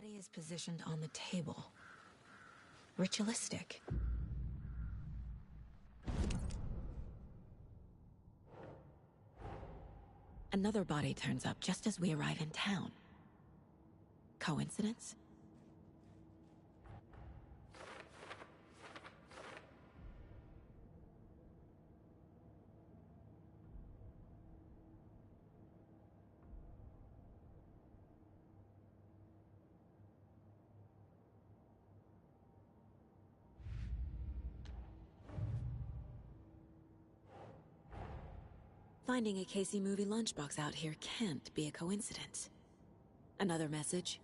body is positioned on the table. Ritualistic. Another body turns up just as we arrive in town. Coincidence? Finding a Casey movie lunchbox out here can't be a coincidence. Another message.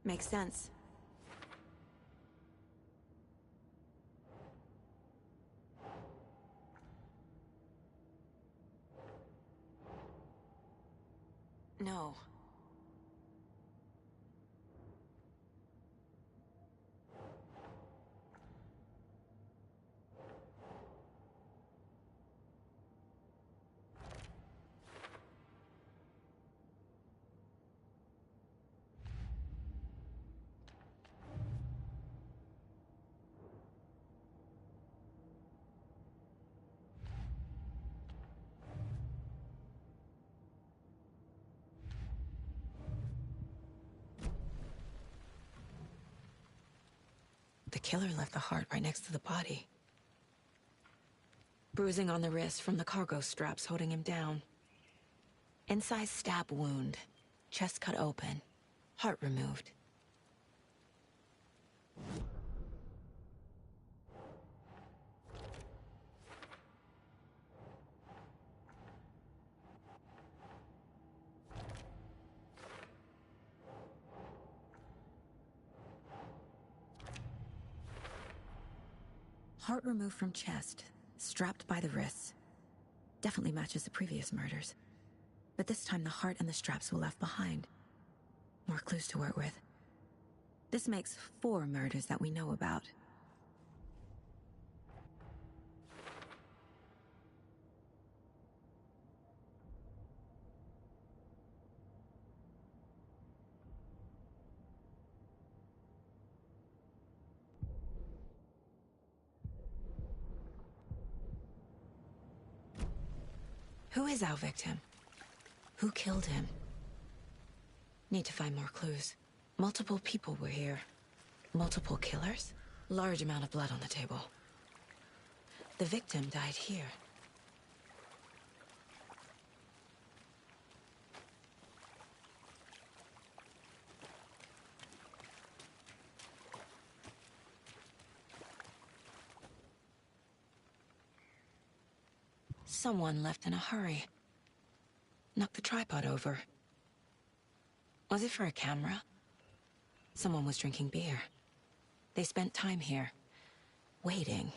Makes sense. No. The killer left the heart right next to the body. Bruising on the wrist from the cargo straps holding him down. Incised stab wound. Chest cut open. Heart removed. Heart removed from chest, strapped by the wrists. Definitely matches the previous murders. But this time the heart and the straps were left behind. More clues to work with. This makes 4 murders that we know about. Who is our victim? Who killed him? Need to find more clues. Multiple people were here. Multiple killers? Large amount of blood on the table. The victim died here. Someone left in a hurry. Knocked the tripod over. Was it for a camera? Someone was drinking beer. They spent time here, waiting.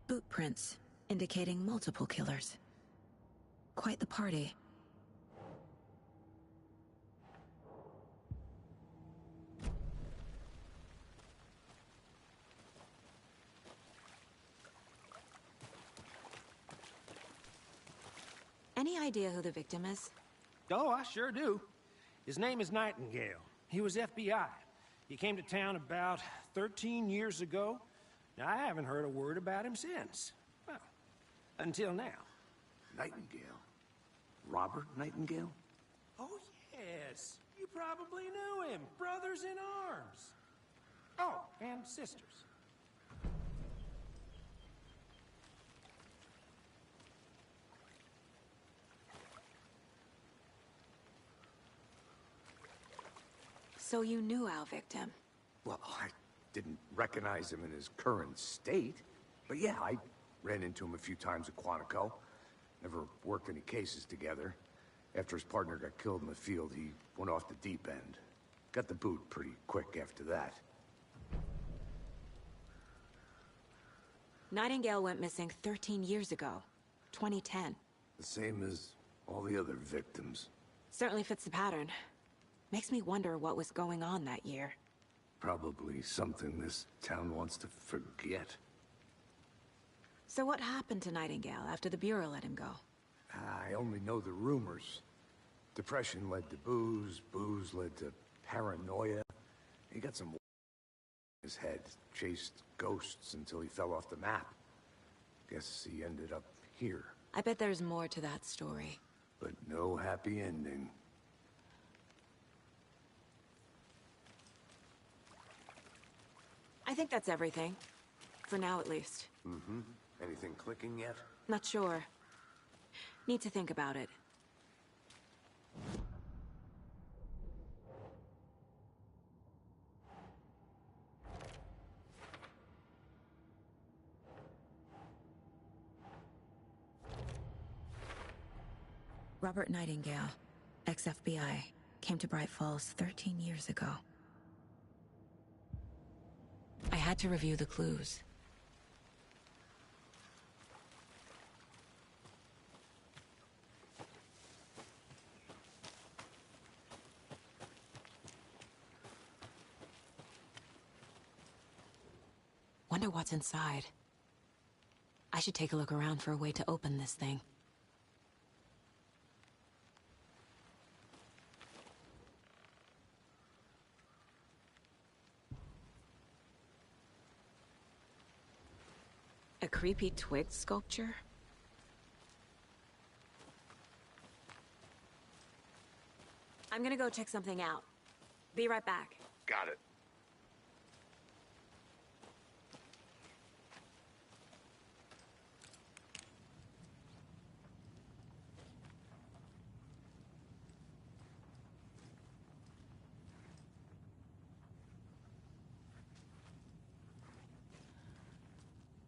Boot prints, indicating multiple killers. Quite the party. Any idea who the victim is? Oh, I sure do. His name is Nightingale. He was FBI. He came to town about 13 years ago. Now, I haven't heard a word about him since. Well, until now. Nightingale? Robert Nightingale? Oh, yes. You probably knew him. Brothers in arms. Oh, and sisters. So you knew our victim? Well, didn't recognize him in his current state. But yeah, I ran into him a few times at Quantico. Never worked any cases together. After his partner got killed in the field, he went off the deep end. Got the boot pretty quick after that. Nightingale went missing 13 years ago. 2010. The same as all the other victims. Certainly fits the pattern. Makes me wonder what was going on that year. Probably something this town wants to forget. So what happened to Nightingale after the Bureau let him go? I only know the rumors. Depression led to booze, booze led to paranoia. He got some in his head, chased ghosts until he fell off the map. Guess he ended up here. I bet there's more to that story. But no happy ending. I think that's everything. For now, at least. Mm-hmm. Anything clicking yet? Not sure. Need to think about it. Robert Nightingale, ex-FBI, came to Bright Falls 13 years ago. I had to review the clues. Wonder what's inside. I should take a look around for a way to open this thing. A creepy twig sculpture? I'm gonna go check something out. Be right back. Got it.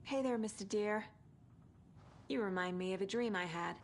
Hey there, Mr. Deer. You remind me of a dream I had.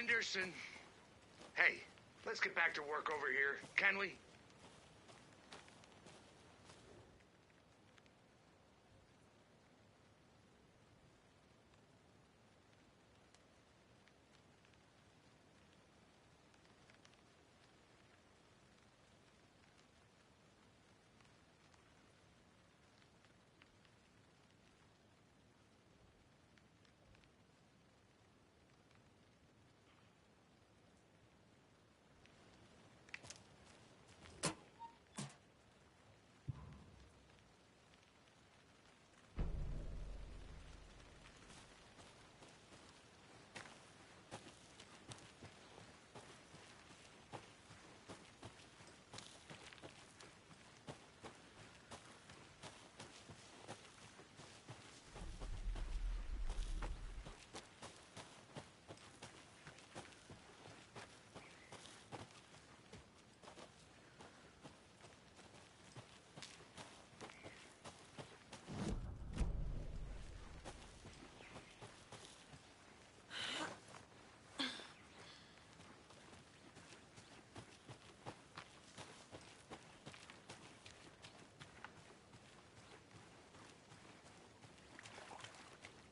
Anderson. Hey, let's get back to work over here, can we?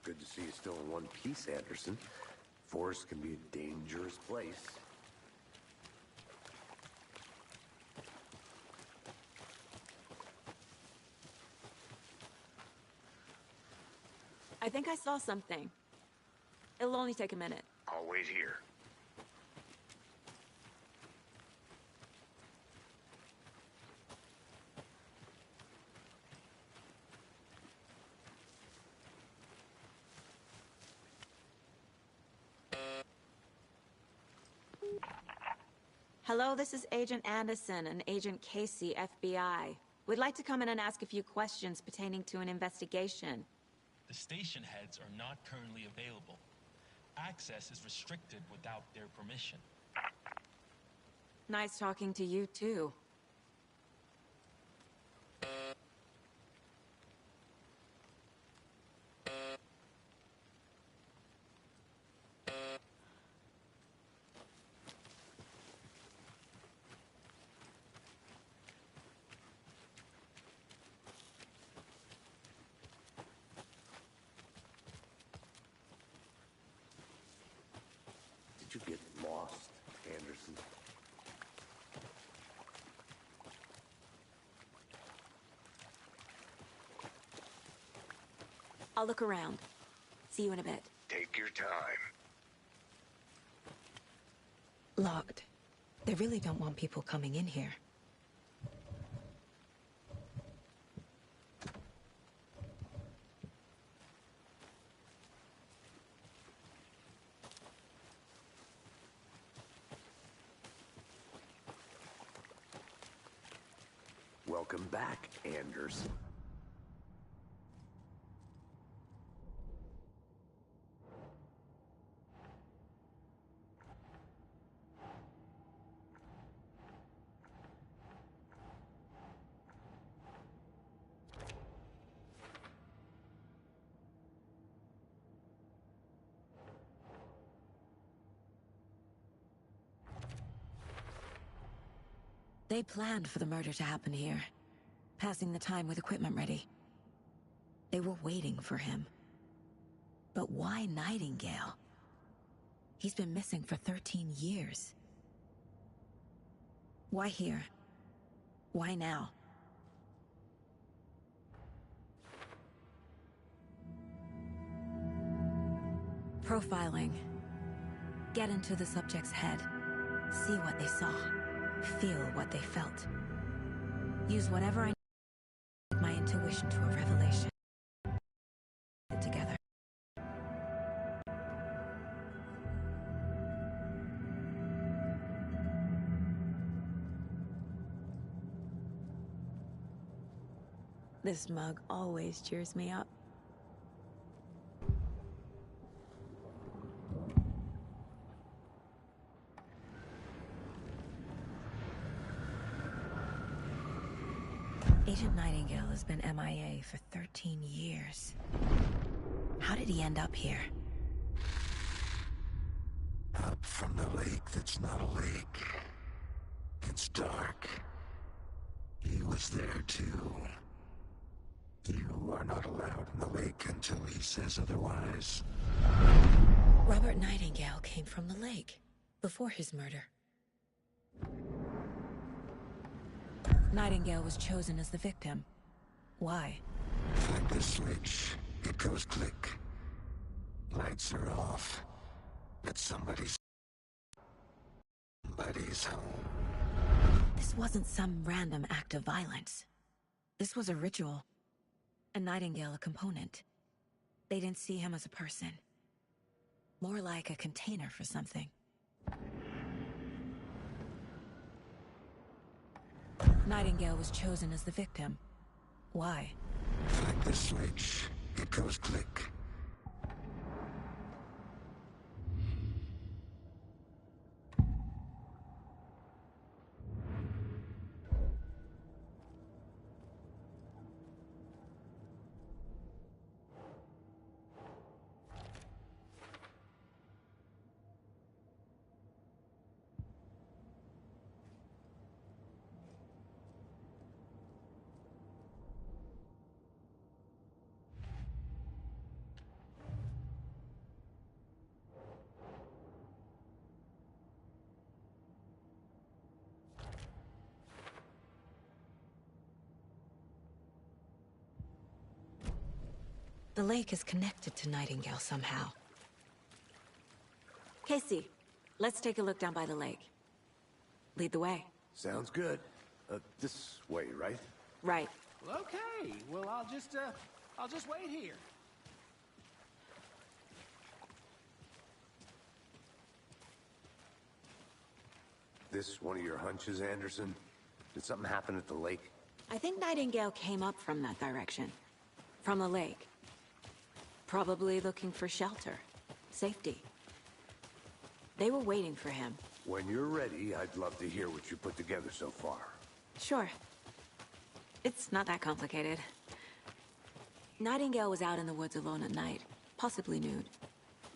Good to see you still in one piece, Anderson. Forest can be a dangerous place. I think I saw something. It'll only take a minute. I'll wait here. Hello, this is Agent Anderson and Agent Casey, FBI. We'd like to come in and ask a few questions pertaining to an investigation. The station heads are not currently available. Access is restricted without their permission. Nice talking to you, too. Did you get lost, Anderson? I'll look around. See you in a bit. Take your time. Locked. They really don't want people coming in here. Welcome back, Anderson. They planned for the murder to happen here, passing the time with equipment ready. They were waiting for him. But why Nightingale? He's been missing for 13 years. Why here? Why now? Profiling. Get into the subject's head. See what they saw. Feel what they felt. Use whatever I need, my intuition to a revelation. Together. This mug always cheers me up. Agent Nightingale has been MIA for 13 years. How did he end up here? Up from the lake that's not a lake. It's dark. He was there too. You are not allowed in the lake until he says otherwise. Robert Nightingale came from the lake, before his murder. Nightingale was chosen as the victim. Why? Flip the switch, it goes click. Lights are off. But somebody's home. This wasn't some random act of violence. This was a ritual. And Nightingale a component. They didn't see him as a person. More like a container for something. Nightingale was chosen as the victim. Why? Flip the switch, it goes click. The lake is connected to Nightingale somehow. Casey, let's take a look down by the lake. Lead the way. Sounds good. This way, right? Right. Well, okay. Well, I'll just wait here. This one of your hunches, Anderson? Did something happen at the lake? I think Nightingale came up from that direction. From the lake. Probably looking for shelter. Safety. They were waiting for him. When you're ready, I'd love to hear what you put together so far. Sure. It's not that complicated. Nightingale was out in the woods alone at night, possibly nude.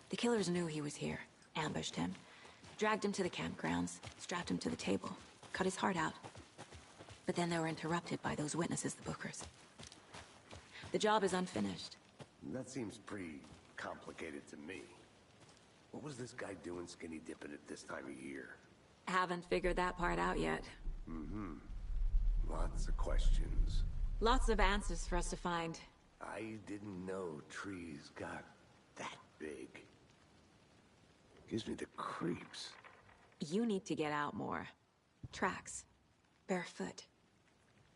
The killers knew he was here, ambushed him, dragged him to the campgrounds, strapped him to the table, cut his heart out. But then they were interrupted by those witnesses, the Bookers. The job is unfinished. That seems pretty complicated to me. What was this guy doing skinny dipping at this time of year? Haven't figured that part out yet. Lots of questions. Lots of answers for us to find. I didn't know trees got that big. Gives me the creeps. You need to get out more. Tracks. Barefoot.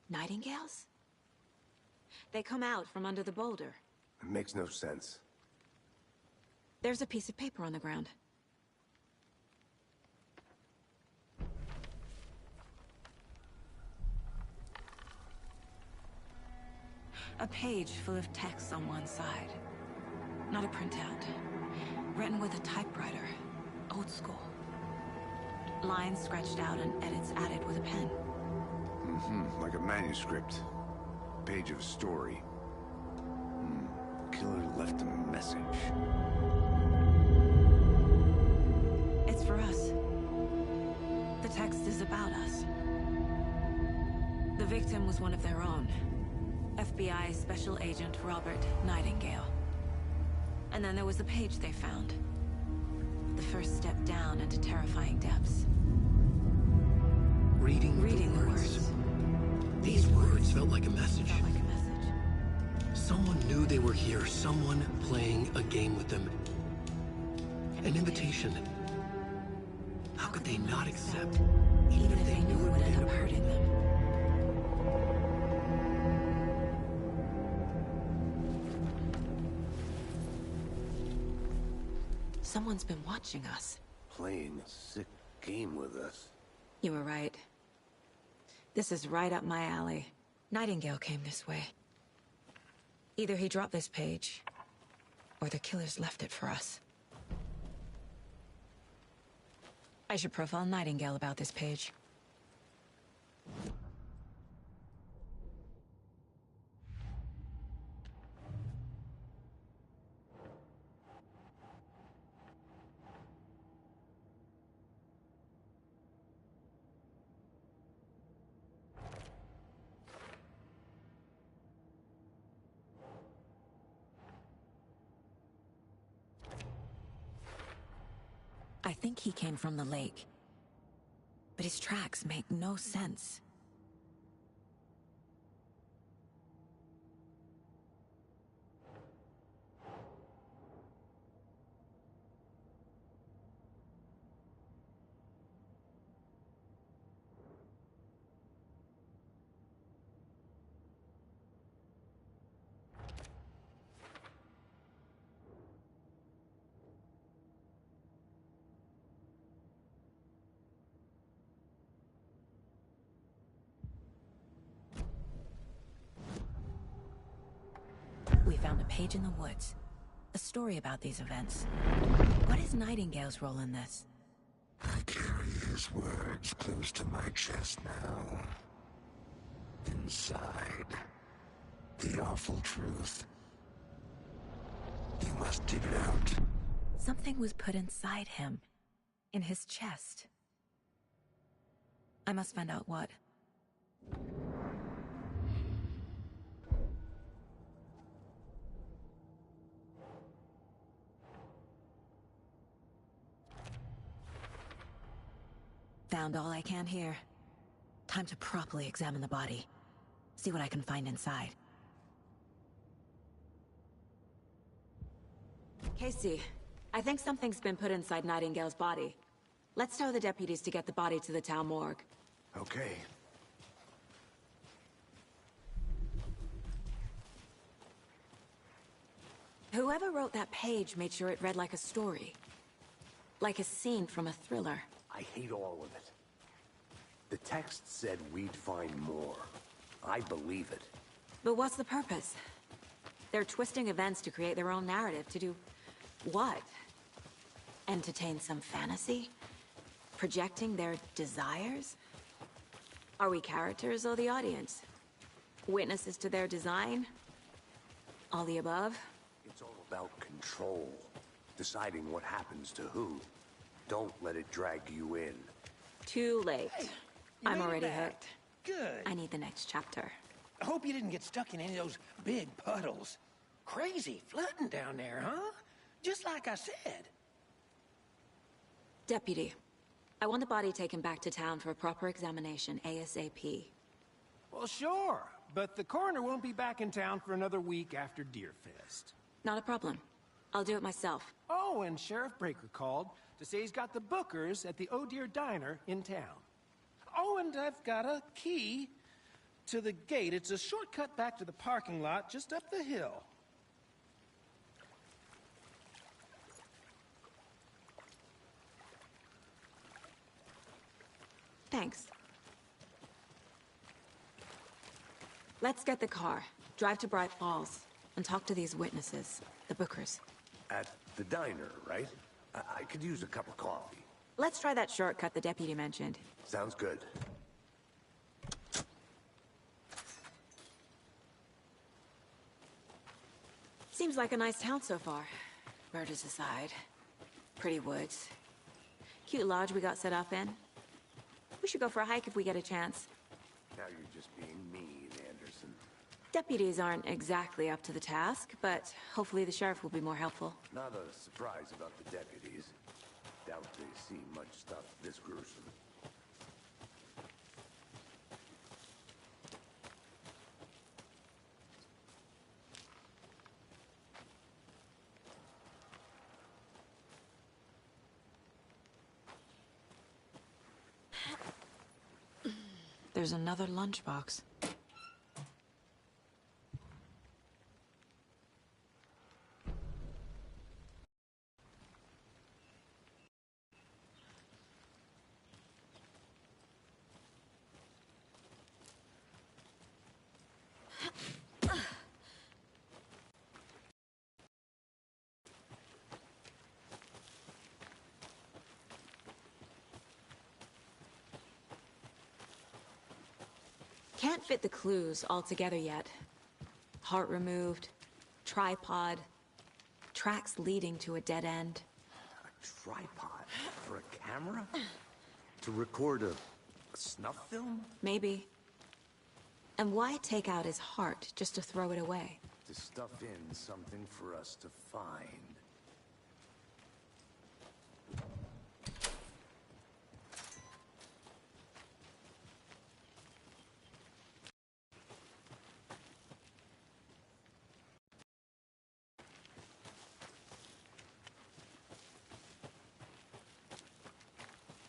Nightingales? They come out from under the boulder. It makes no sense. There's a piece of paper on the ground. A page full of text on one side. Not a printout. Written with a typewriter. Old school. Lines scratched out and edits added with a pen. Like a manuscript. Page of a story. Killer left a message. It's for us. The text is about us. The victim was one of their own. FBI Special Agent Robert Nightingale. And then there was the page they found. The first step down into terrifying depths. Reading the the words. These words felt like a message. Felt like a message. Someone knew they were here, someone playing a game with them. An invitation. How could they not accept, Even if they knew it would end up hurting them. Someone's been watching us. Playing a sick game with us. You were right. This is right up my alley. Nightingale came this way. Either he dropped this page, or the killers left it for us. I should profile Nightingale about this page. I think he came from the lake. But his tracks make no sense. We found a page in the woods. A story about these events. What is Nightingale's role in this? I carry his words close to my chest now. Inside, the awful truth. You must dig it out. Something was put inside him. In his chest. I must find out what. Found all I can here. Time to properly examine the body. See what I can find inside. Casey, I think something's been put inside Nightingale's body. Let's tell the deputies to get the body to the town morgue. Okay. Whoever wrote that page made sure it read like a story. Like a scene from a thriller. I hate all of it. The text said we'd find more. I believe it. But what's the purpose? They're twisting events to create their own narrative. To do what? Entertain some fantasy? Projecting their desires? Are we characters or the audience? Witnesses to their design? All the above? It's all about control. Deciding what happens to who. Don't let it drag you in. Too late. You I'm made it already back. hooked. Good. I need the next chapter. I hope you didn't get stuck in any of those big puddles. Crazy flooding down there, huh? Just like I said. Deputy, I want the body taken back to town for a proper examination, ASAP. Well, sure. But the coroner won't be back in town for another week after Deerfest. Not a problem. I'll do it myself. Oh, and Sheriff Breaker called to say he's got the Bookers at the Oh Dear Diner in town. Oh, and I've got a key to the gate. It's a shortcut back to the parking lot just up the hill. Thanks. Let's get the car, drive to Bright Falls, and talk to these witnesses, the Bookers. At the diner, right? I could use a cup of coffee. Let's try that shortcut the deputy mentioned. Sounds good. Seems like a nice town so far. Murders aside. Pretty woods. Cute lodge we got set up in. We should go for a hike if we get a chance. Now you're just being mean, Anderson. Deputies aren't exactly up to the task, but hopefully the sheriff will be more helpful. Not a surprise about the deputies. Doubt they see much stuff this gruesome. There's another lunchbox. Can't fit the clues all together yet. Heart removed, tripod, tracks leading to a dead end. A tripod? For a camera? To record a snuff film? Maybe. And why take out his heart just to throw it away? To stuff in something for us to find.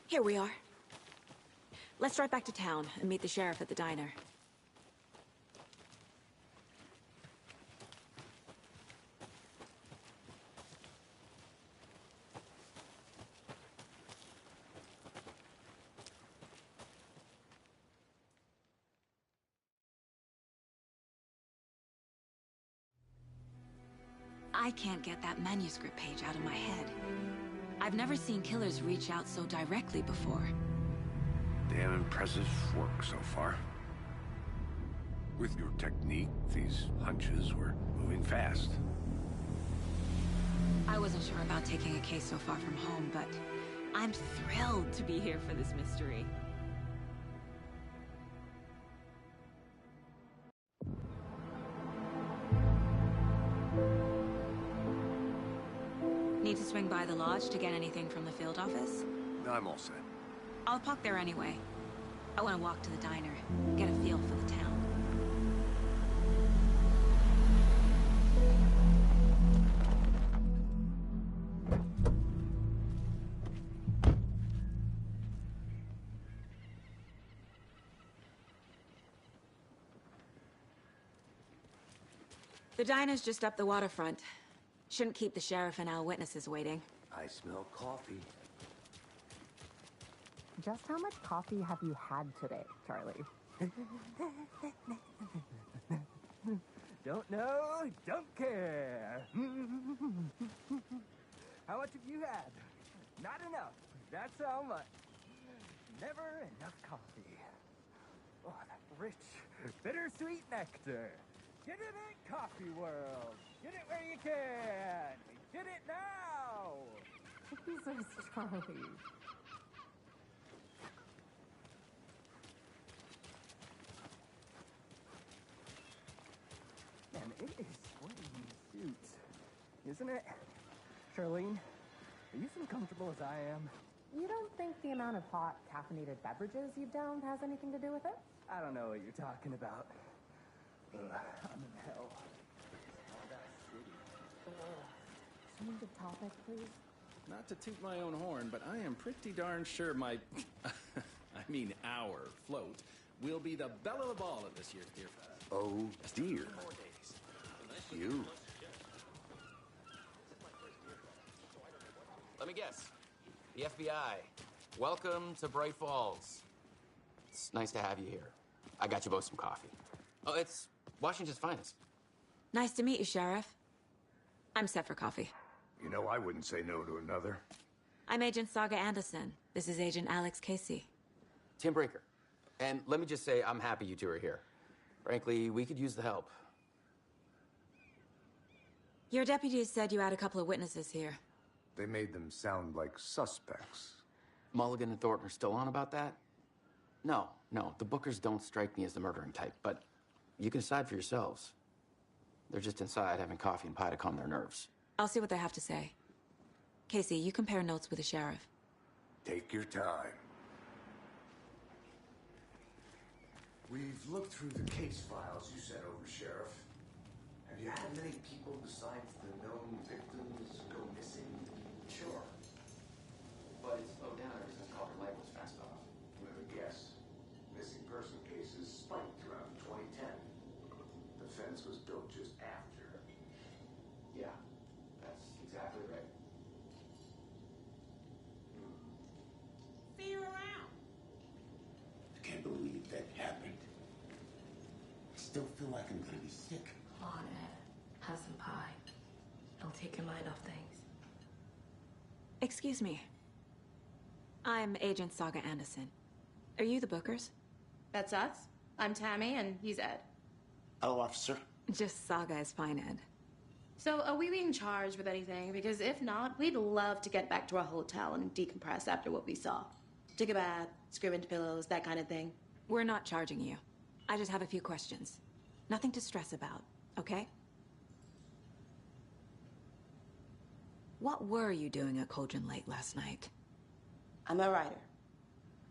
Here we are. Let's drive back to town and meet the sheriff at the diner. I can't get that manuscript page out of my head. I've never seen killers reach out so directly before. Damn impressive work so far. With your technique, these hunches were moving fast. I wasn't sure about taking a case so far from home, but I'm thrilled to be here for this mystery. Need to swing by the lodge to get anything from the field office? I'm all set. I'll park there anyway. I want to walk to the diner, get a feel for the town. The diner's just up the waterfront. Shouldn't keep the sheriff and our witnesses waiting. I smell coffee. Just how much coffee have you had today, Charlie? Don't know, don't care. How much have you had? Not enough. That's how much. Never enough coffee. Oh, that rich, bittersweet nectar. Get it in Coffee World. Get it where you can. Get it now. Jesus, Charlie. Man, it is sweaty suit, isn't it? Charlene, are you as uncomfortable as I am? You don't think the amount of hot, caffeinated beverages you've downed has anything to do with it? I don't know what you're talking about. I'm in hell. Change of topic, please. Not to toot my own horn, but I am pretty darn sure my, I mean our float, will be the belle of the ball at this year's Beer Fest. Oh, dear. You. Let me guess. The FBI. Welcome to Bright Falls. It's nice to have you here. I got you both some coffee. Oh, it's Washington's finest. Nice to meet you, Sheriff. I'm set for coffee. You know, I wouldn't say no to another. I'm Agent Saga Anderson. This is Agent Alex Casey. Tim Breaker. And let me just say, I'm happy you two are here. Frankly, we could use the help. Your deputies said you had a couple of witnesses here. They made them sound like suspects. Mulligan and Thornton are still on about that? No, the Bookers don't strike me as the murdering type, but you can decide for yourselves. They're just inside having coffee and pie to calm their nerves. I'll see what they have to say. Casey, you compare notes with the sheriff. Take your time. We've looked through the case files you sent over, Sheriff. Have you had many people besides the known victims go missing? Sure. But it's slowed down ever since Calder Lake was fenced off. Let me guess. Missing person cases spiked around 2010. The fence was built just after. Yeah, that's exactly right. See you around. I can't believe that happened. I still feel like I'm gonna be sick. Come on, Ed. Have some pie. It'll take your mind off things. Excuse me. I'm Agent Saga Anderson. Are you the Bookers? That's us. I'm Tammy, and he's Ed. Hello, officer. Just Saga is fine, Ed. So, are we being charged with anything? Because if not, we'd love to get back to our hotel and decompress after what we saw. Take a bath, scream into pillows, that kind of thing. We're not charging you. I just have a few questions. Nothing to stress about, okay? What were you doing at Cauldron Lake last night? I'm a writer.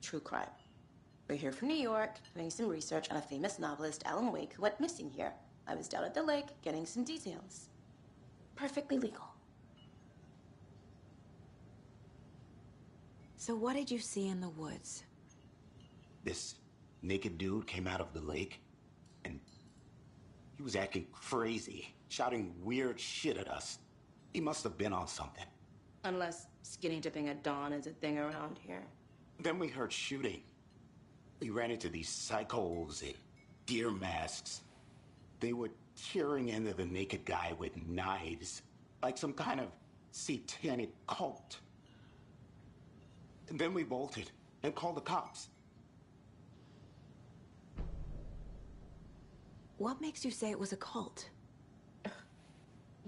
True crime. We're here from New York, doing some research on a famous novelist, Alan Wake, who went missing here. I was down at the lake, getting some details. Perfectly legal. So what did you see in the woods? This naked dude came out of the lake, and he was acting crazy, shouting weird shit at us. He must have been on something. Unless skinny dipping at dawn is a thing around here. Then we heard shooting. We ran into these psychos in deer masks. They were tearing into the naked guy with knives, like some kind of satanic cult. And then we bolted and called the cops. What makes you say it was a cult?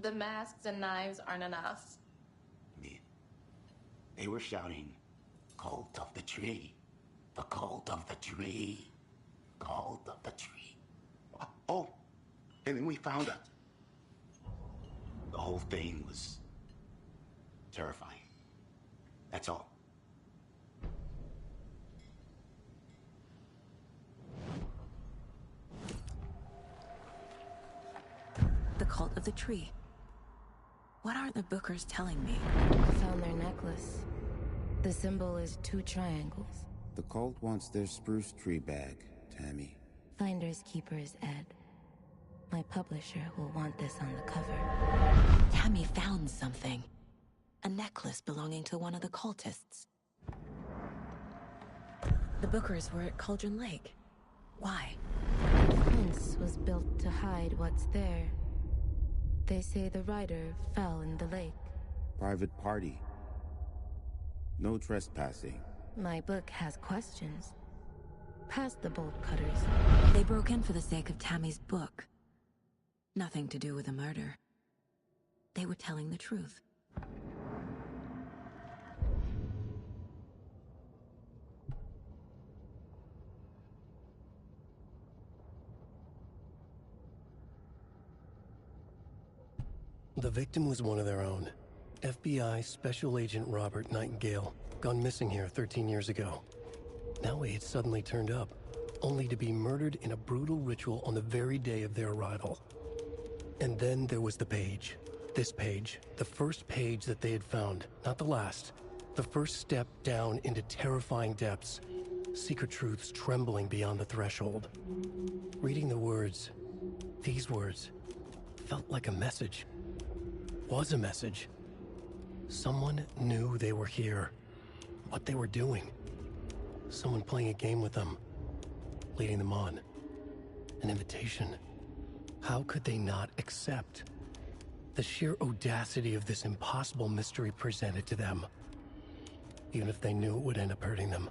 The masks and knives aren't enough. They were shouting, "Cult of the tree, the cult of the tree, cult of the tree." Oh, and then we found out. The whole thing was terrifying. That's all. The cult of the tree. What are the Bookers telling me? I found their necklace. The symbol is 2 triangles. The cult wants their spruce tree back, Tammy. Finders keepers, Ed. My publisher will want this on the cover. Tammy found something. A necklace belonging to one of the cultists. The Bookers were at Cauldron Lake. Why? The fence was built to hide what's there. They say the rider fell in the lake. Private party. No trespassing. My book has questions. Past the bolt cutters. They broke in for the sake of Tammy's book. Nothing to do with the murder. They were telling the truth. The victim was one of their own. FBI Special Agent Robert Nightingale, gone missing here 13 years ago. Now he had suddenly turned up, only to be murdered in a brutal ritual on the very day of their arrival. And then there was the page. This page, the first page that they had found, not the last. The first step down into terrifying depths. Secret truths trembling beyond the threshold. Reading the words, these words, felt like a message. Was a message. Someone knew they were here. What they were doing. Someone playing a game with them. Leading them on. An invitation. How could they not accept? The sheer audacity of this impossible mystery presented to them. Even if they knew it would end up hurting them.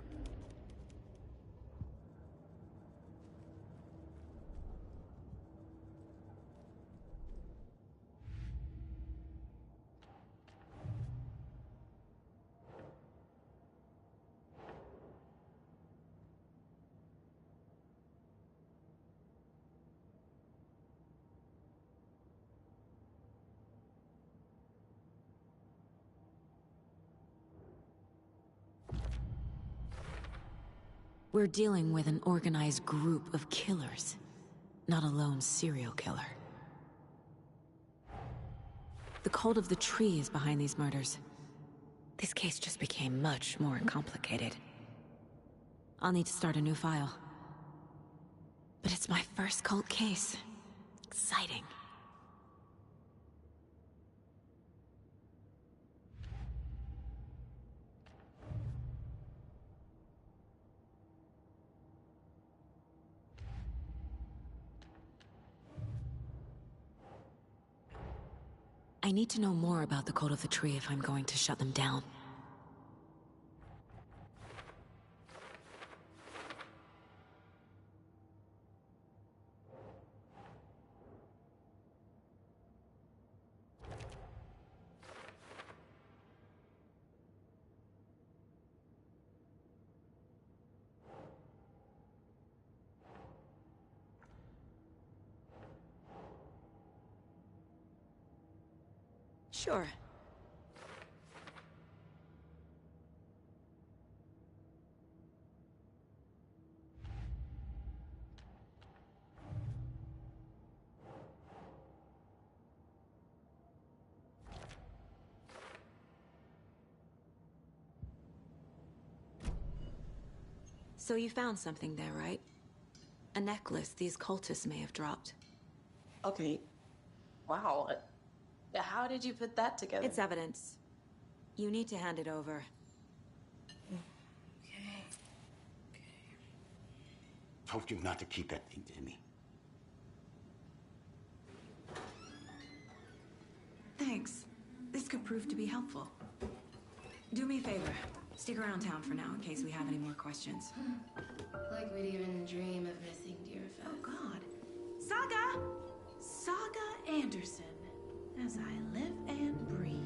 We're dealing with an organized group of killers, not a lone serial killer. The cult of the tree is behind these murders. This case just became much more complicated. I'll need to start a new file. But it's my first cult case. Exciting. I need to know more about the Cult of the Tree if I'm going to shut them down. Sure. So you found something there, right? A necklace these cultists may have dropped. Okay. Wow. How did you put that together? It's evidence. You need to hand it over. Okay. Told you not to keep that thing to me. Thanks. This could prove to be helpful. Do me a favor. Stick around town for now in case we have any more questions. Like we'd even dream of missing Deerfest. Oh, God. Saga! Saga Anderson. As I live and breathe.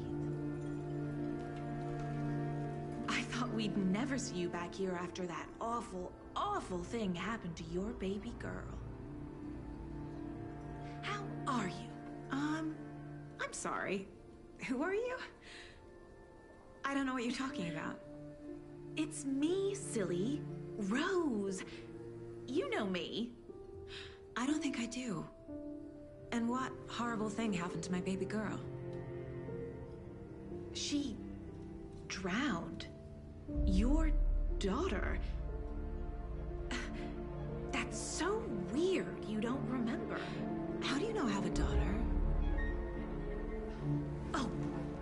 I thought we'd never see you back here after that awful, awful thing happened to your baby girl. How are you? I'm sorry. Who are you? I don't know what you're talking about. It's me, silly. Rose. You know me. I don't think I do. And what horrible thing happened to my baby girl? She drowned. Your daughter. So weird you don't remember. How do you know I have a daughter? Oh,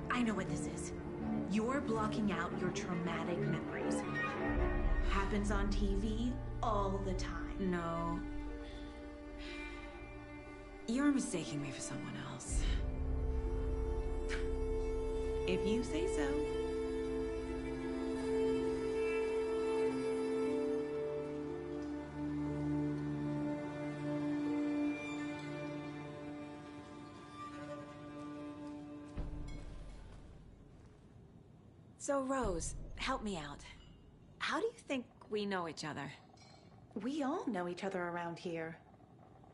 I know what this is. You're blocking out your traumatic memories. Happens on TV all the time. No. You're mistaking me for someone else. If you say so. So, Rose, help me out. How do you think we know each other? We all know each other around here.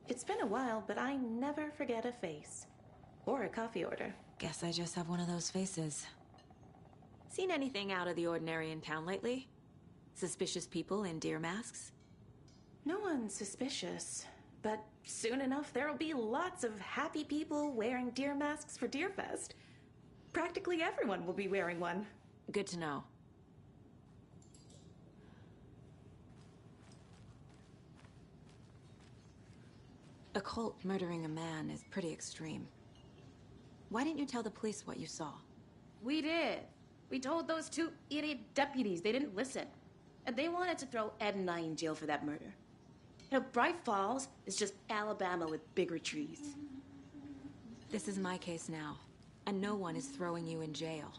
It's been a while, but I never forget a face. Or a coffee order. Guess I just have one of those faces. Seen anything out of the ordinary in town lately? Suspicious people in deer masks? No one's suspicious. But soon enough, there'll be lots of happy people wearing deer masks for Deerfest. Practically everyone will be wearing one. Good to know. A cult murdering a man is pretty extreme. Why didn't you tell the police what you saw? We did. We told those two idiot deputies. They didn't listen. And they wanted to throw Ed and I in jail for that murder. You know, Bright Falls is just Alabama with bigger trees. This is my case now, and no one is throwing you in jail.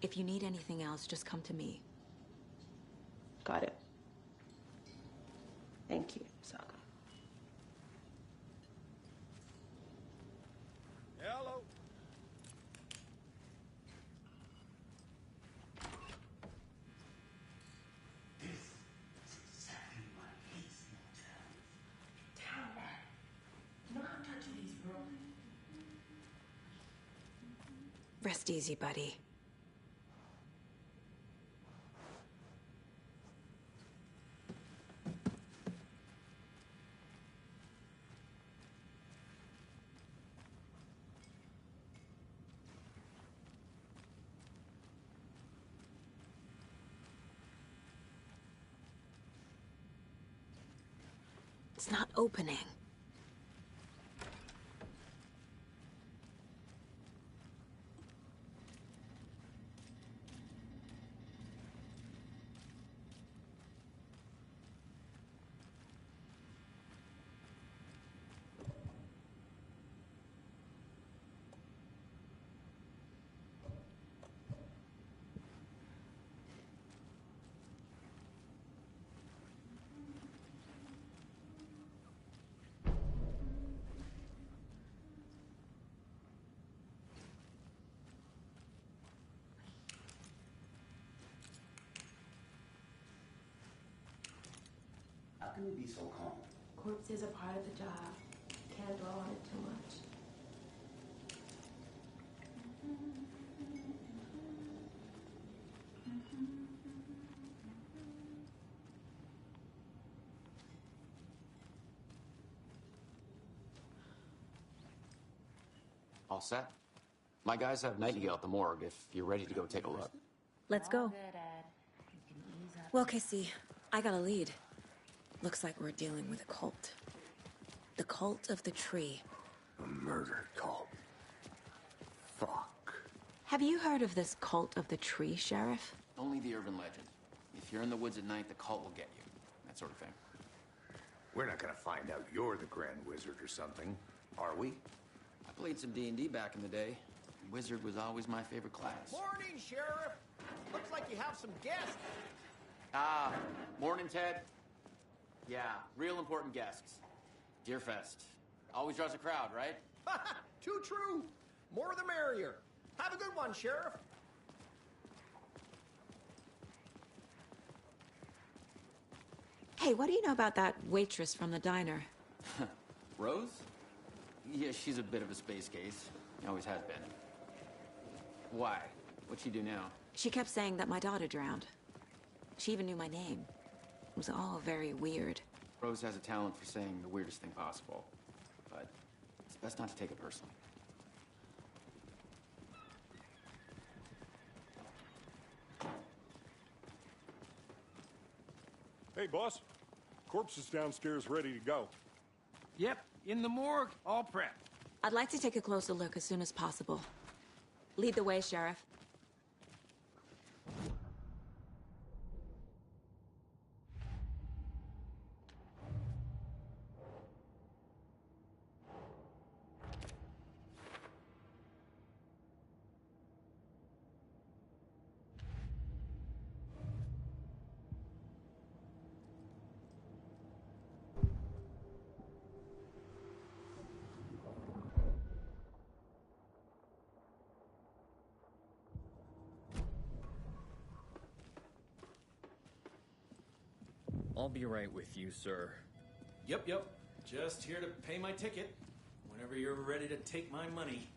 If you need anything else, just come to me. Got it. Thank you, Saga. Hello. Rest easy, buddy. It's not opening. How can you be so calm? Corpses are part of the job. Can't dwell on it too much. All set? My guys have Nightingale at the morgue if you're ready to go take a look. Let's go. Well, Casey, I got a lead. Looks like we're dealing with a cult. The cult of the tree. A murder cult. Fuck. Have you heard of this cult of the tree, Sheriff? Only the urban legend. If you're in the woods at night, the cult will get you. That sort of thing. We're not gonna find out you're the Grand Wizard or something, are we? I played some D&D back in the day. Wizard was always my favorite class. Morning, Sheriff. Looks like you have some guests. Ah, morning, Ted. Yeah, real important guests. Deerfest. Always draws a crowd, right? Too true. More the merrier. Have a good one, Sheriff. Hey, what do you know about that waitress from the diner? Rose? Yeah, she's a bit of a space case. Always has been. Why? What'd she do now? She kept saying that my daughter drowned. She even knew my name. It was all very weird. Rose has a talent for saying the weirdest thing possible. But it's best not to take it personally. Hey, boss. Corpse is downstairs ready to go. Yep, in the morgue, all prepped. I'd like to take a closer look as soon as possible. Lead the way, Sheriff. I'll be right with you, sir. Yep. Just here to pay my ticket. Whenever you're ready to take my money.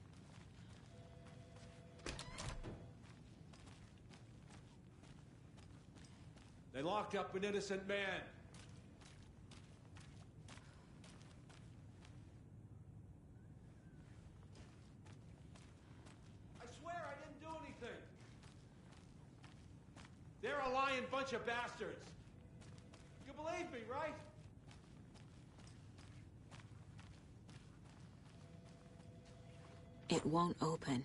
They locked up an innocent man. I swear I didn't do anything. They're a lying bunch of bastards. You believe me, right? It won't open.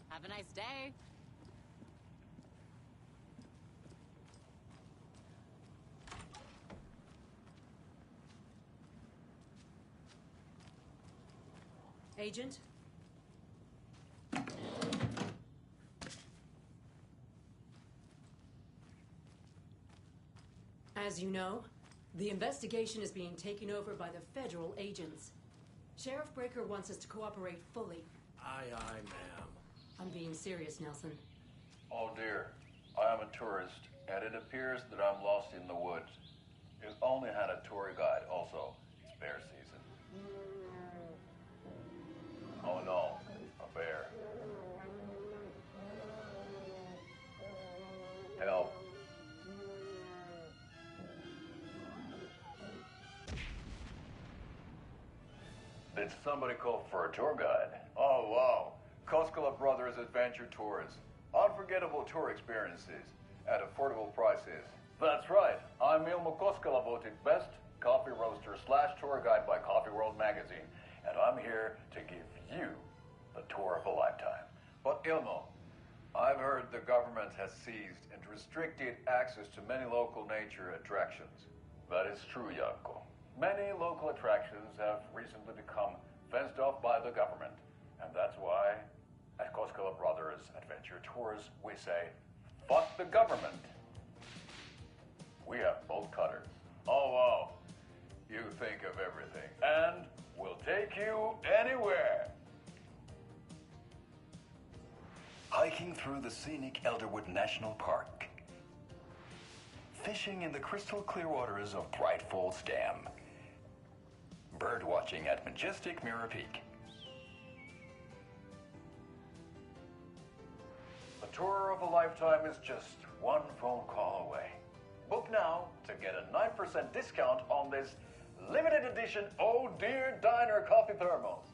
Have a nice day. Agent? As you know, the investigation is being taken over by the federal agents. Sheriff Breaker wants us to cooperate fully. Aye, ma'am. I'm being serious, Nelson. Oh dear, I am a tourist, and it appears that I'm lost in the woods. You've only had a tour guide, also. It's bear season. Oh no, a bear. Help. Did somebody call for a tour guide? Oh wow. Koskela Brothers Adventure Tours. Unforgettable tour experiences at affordable prices. That's right. I'm Ilmo Koskela, voted best coffee roaster / tour guide by Coffee World magazine. And I'm here to give you the tour of a lifetime. But Ilmo, I've heard the government has seized and restricted access to many local nature attractions. That is true, Janko. Many local attractions have recently become fenced off by the government. And that's why, at Koskela Brothers Adventure Tours, we say, fuck the government. We have bolt cutters. Oh, wow. You think of everything. And we'll take you anywhere. Hiking through the scenic Elderwood National Park. Fishing in the crystal clear waters of Bright Falls Dam. Bird watching at majestic Mirror Peak. The tour of a lifetime is just one phone call away. Book now to get a 9% discount on this limited edition Oh Dear Diner coffee thermos.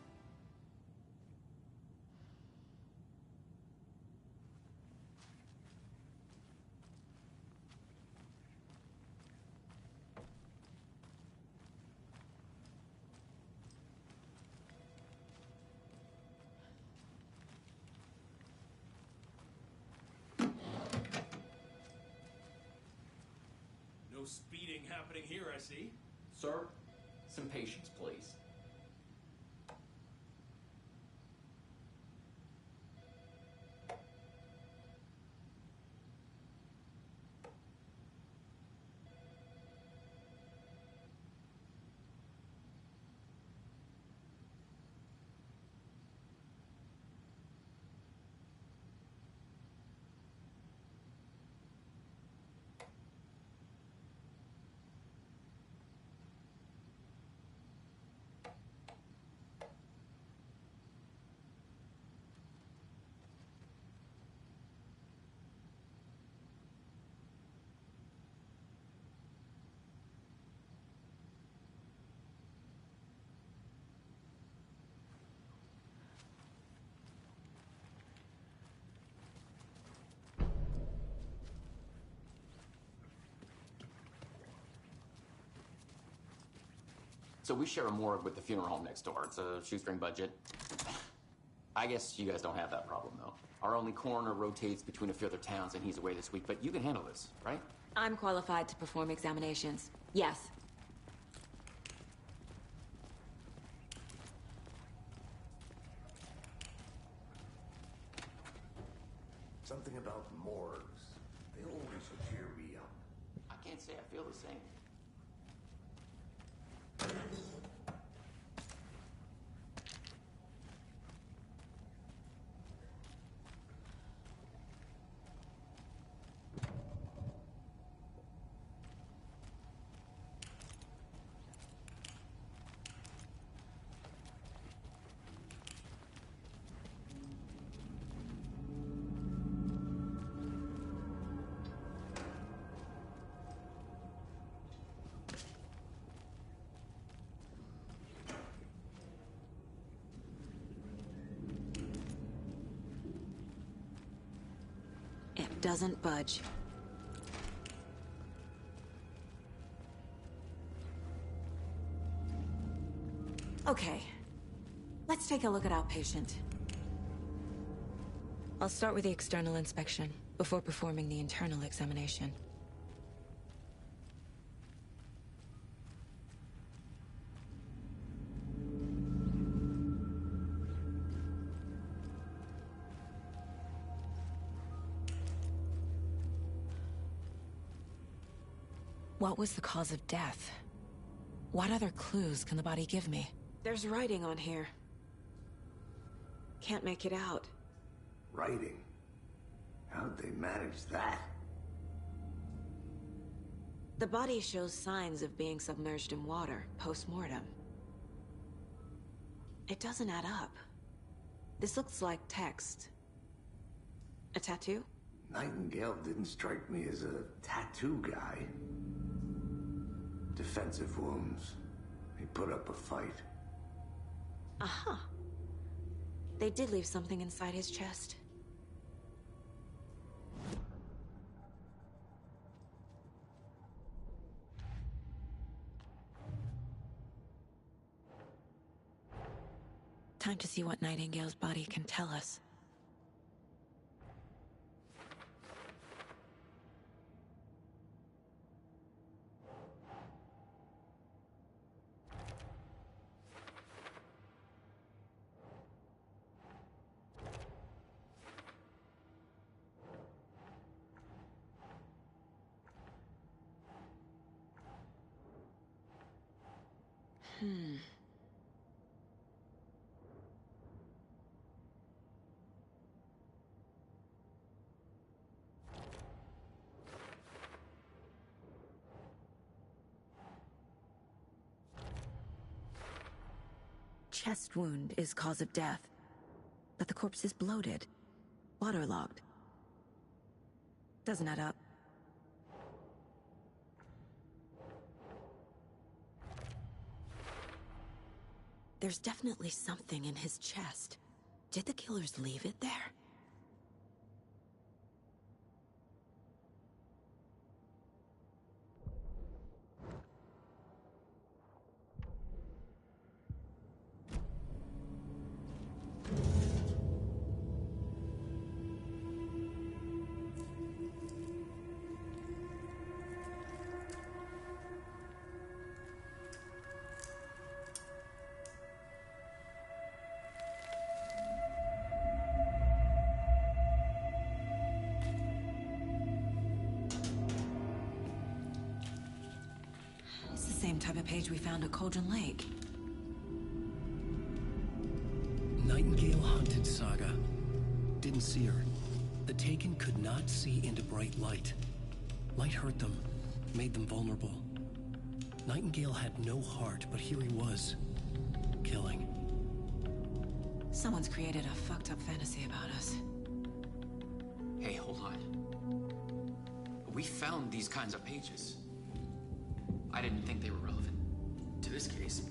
No speeding happening here, I see. Sir, some patience, please. So we share a morgue with the funeral home next door. It's a shoestring budget. I guess you guys don't have that problem, though. Our only coroner rotates between a few other towns, and he's away this week, but you can handle this, right? I'm qualified to perform examinations. Yes. Something about morgues. They always cheer me up. I can't say I feel the same. It doesn't budge. Okay. Let's take a look at outpatient. I'll start with the external inspection before performing the internal examination. What was the cause of death? What other clues can the body give me? There's writing on here. Can't make it out. Writing? How'd they manage that? The body shows signs of being submerged in water, post-mortem. It doesn't add up. This looks like text. A tattoo? Nightingale didn't strike me as a tattoo guy. Defensive wounds. He put up a fight. Aha. They did leave something inside his chest. Time to see what Nightingale's body can tell us. Chest wound is cause of death, but the corpse is bloated, waterlogged. Doesn't add up. There's definitely something in his chest. Did the killers leave it there? Same type of page we found at Cauldron Lake. Nightingale hunted Saga. Didn't see her. The Taken could not see into bright light. Light hurt them, made them vulnerable. Nightingale had no heart, but here he was, killing. Someone's created a fucked up fantasy about us. Hey, hold on. We found these kinds of pages. I didn't think they were relevant to this case.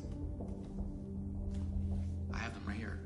I have them right here.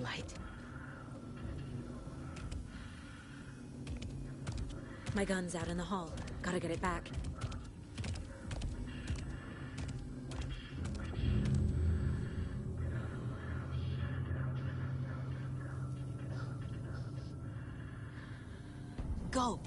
light. My gun's out in the hall. Gotta get it back. Go!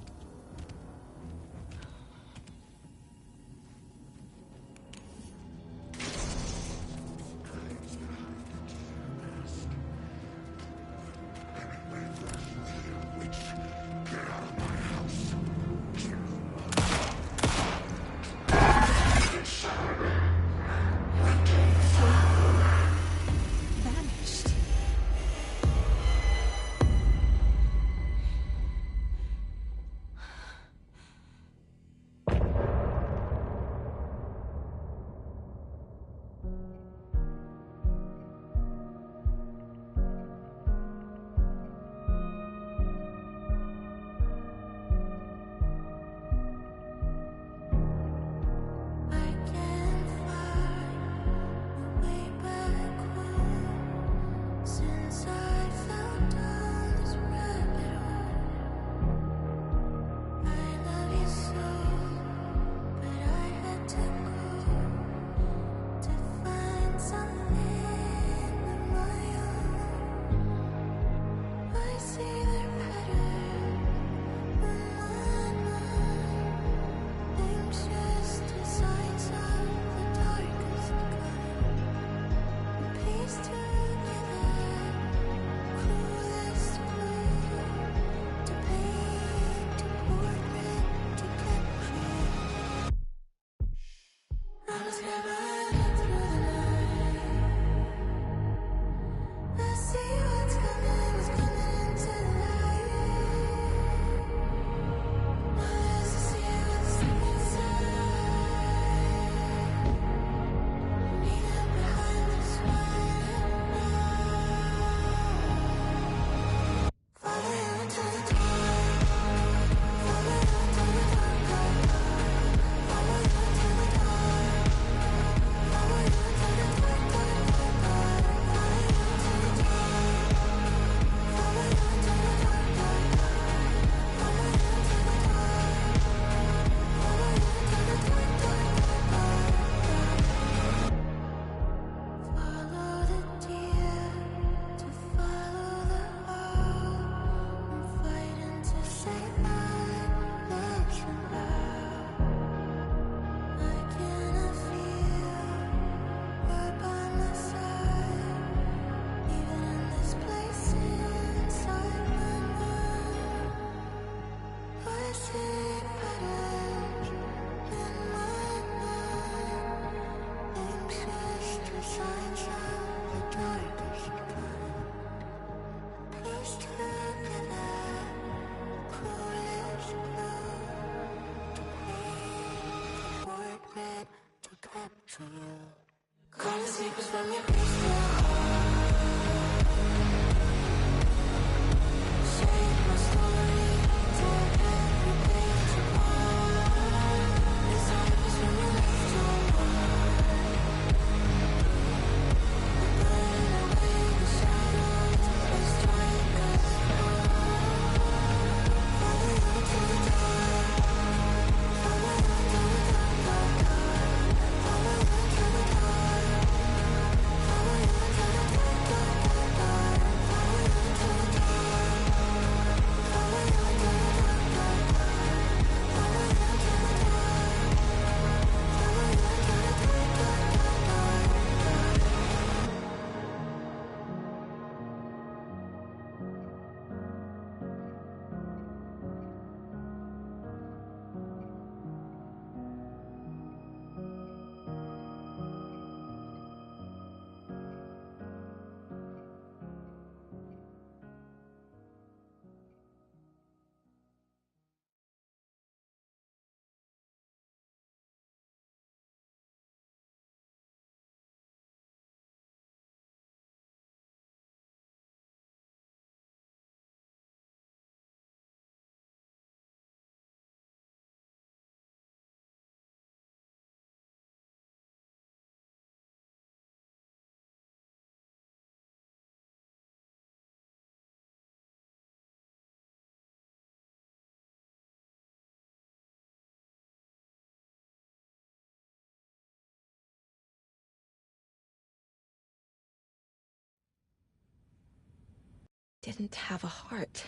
didn't have a heart.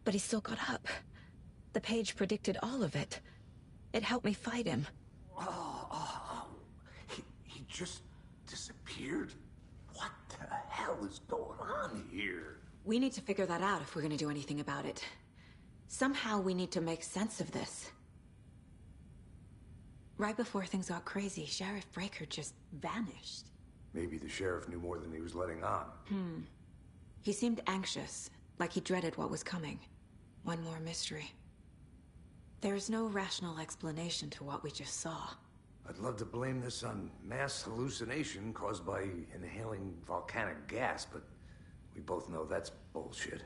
But he still got up. The page predicted all of it. It helped me fight him. He just disappeared? What the hell is going on here? We need to figure that out if we're gonna do anything about it. Somehow we need to make sense of this. Right before things got crazy, Sheriff Breaker just vanished. Maybe the sheriff knew more than he was letting on. He seemed anxious, like he dreaded what was coming. One more mystery. There's no rational explanation to what we just saw. I'd love to blame this on mass hallucination caused by inhaling volcanic gas, but we both know that's bullshit.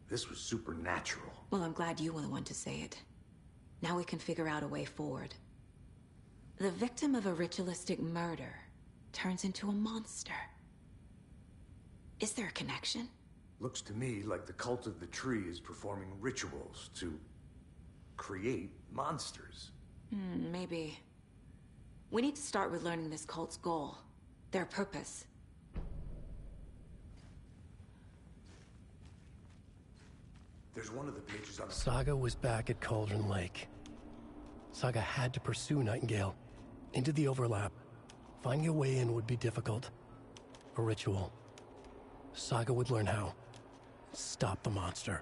This was supernatural. Well, I'm glad you were the one to say it. Now we can figure out a way forward. The victim of a ritualistic murder turns into a monster. Is there a connection? Looks to me like the cult of the tree is performing rituals to create monsters. Maybe. We need to start with learning this cult's goal, their purpose. There's one of the pages on... Saga was back at Cauldron Lake. Saga had to pursue Nightingale into the overlap. Finding a way in would be difficult. A ritual. Saga would learn how. Stop the monster.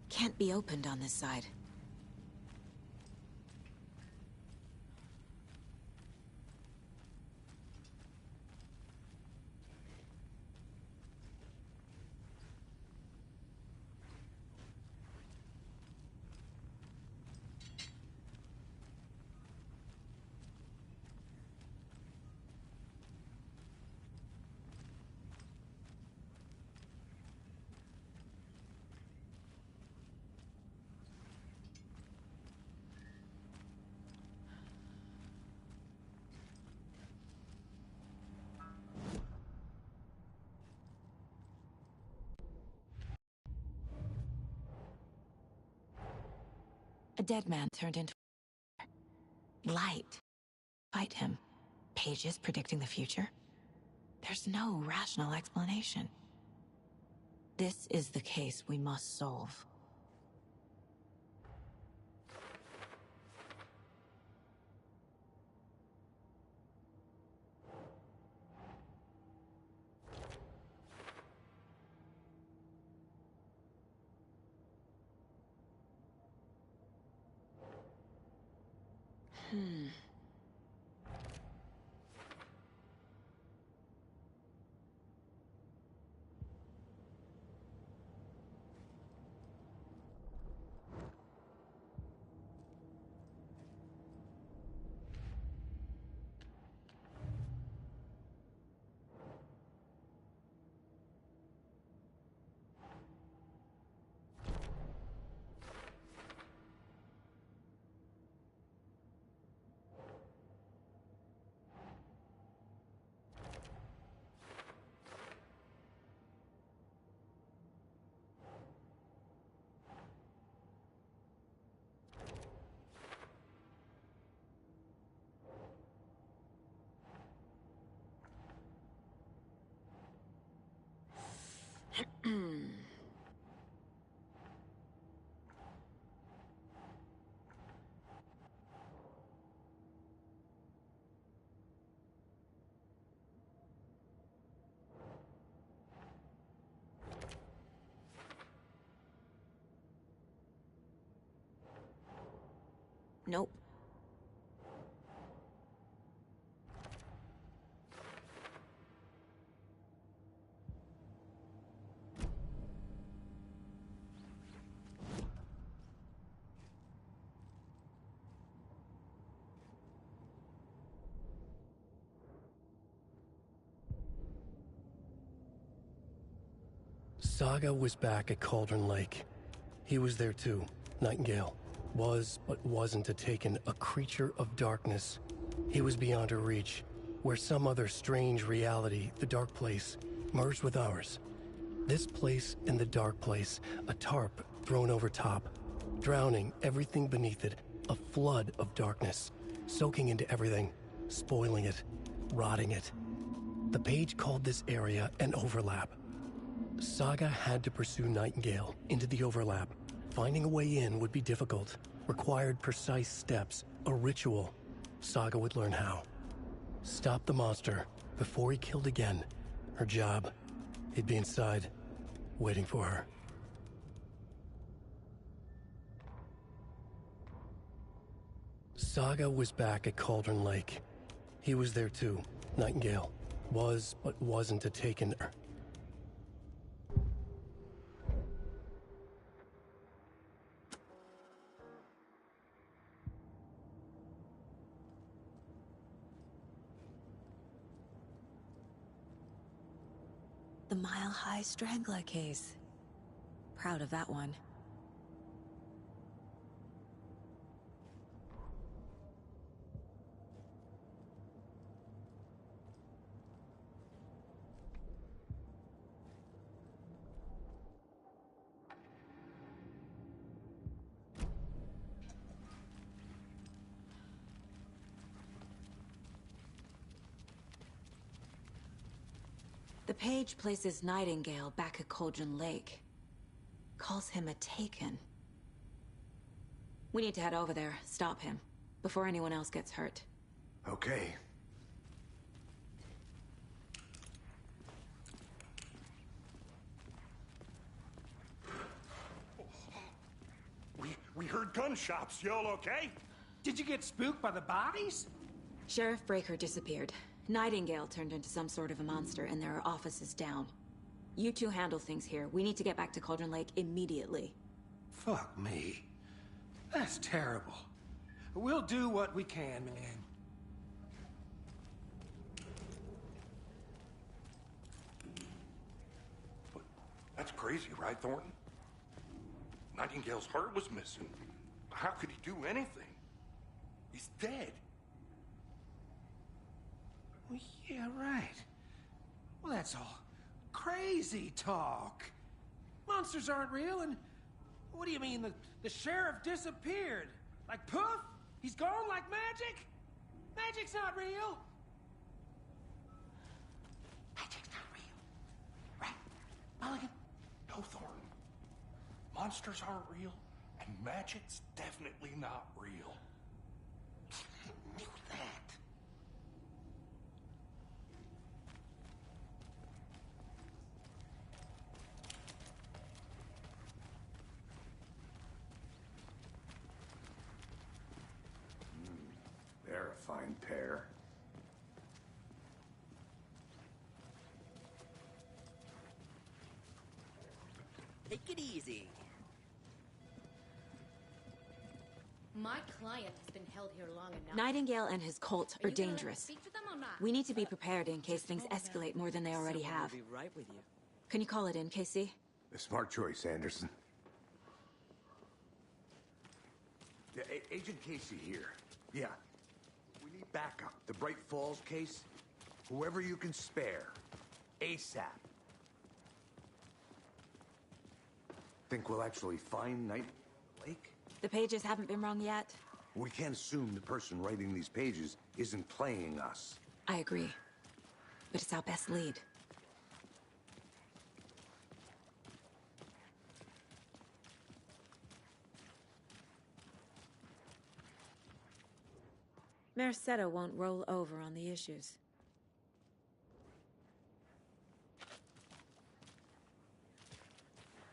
Can't be opened on this side. A dead man turned into light. Fight him. Pages predicting the future? There's no rational explanation. This is the case we must solve. Nope. Saga was back at Cauldron Lake. He was there too. Nightingale was, but wasn't a Taken, a creature of darkness. He was beyond her reach, where some other strange reality, the Dark Place, merged with ours. This place and the Dark Place, a tarp thrown over top, drowning everything beneath it, a flood of darkness, soaking into everything, spoiling it, rotting it. The page called this area an overlap. Saga had to pursue Nightingale into the overlap. Finding a way in would be difficult, required precise steps, a ritual. Saga would learn how. Stop the monster before he killed again. Her job. He'd be inside, waiting for her. Saga was back at Cauldron Lake. He was there too. Nightingale was, but wasn't a Taken. The Mile High Strangler case. Proud of that one. The page places Nightingale back at Cauldron Lake. Calls him a Taken. We need to head over there, stop him, before anyone else gets hurt. Okay. We heard gunshots. Y'all okay? Did you get spooked by the bodies? Sheriff Breaker disappeared. Nightingale turned into some sort of a monster, and there are offices down. You two handle things here. We need to get back to Cauldron Lake immediately. Fuck me. That's terrible. We'll do what we can, man. But that's crazy, right, Thornton? Nightingale's heart was missing. How could he do anything? He's dead. Well, yeah, right. Well, that's all crazy talk. Monsters aren't real, and what do you mean the sheriff disappeared? Like poof? He's gone like magic? Magic's not real. Magic's not real. Right, Mulligan? No, Thornton. Monsters aren't real, and magic's definitely not real. I knew that. They're a fine pair. Take it easy. My client has been held here long enough. Nightingale and his cult are you gonna dangerous. speak to them or not? We need to be prepared in case things escalate more than they already Someone will have. be right with you. Can you call it in, Casey? A smart choice, Anderson. Yeah, Agent Casey here. Yeah. We need backup. The Bright Falls case. Whoever you can spare. ASAP. Think we'll actually find Night Lake? The pages haven't been wrong yet. We can't assume the person writing these pages isn't playing us. I agree. But it's our best lead. Merced won't roll over on the issues.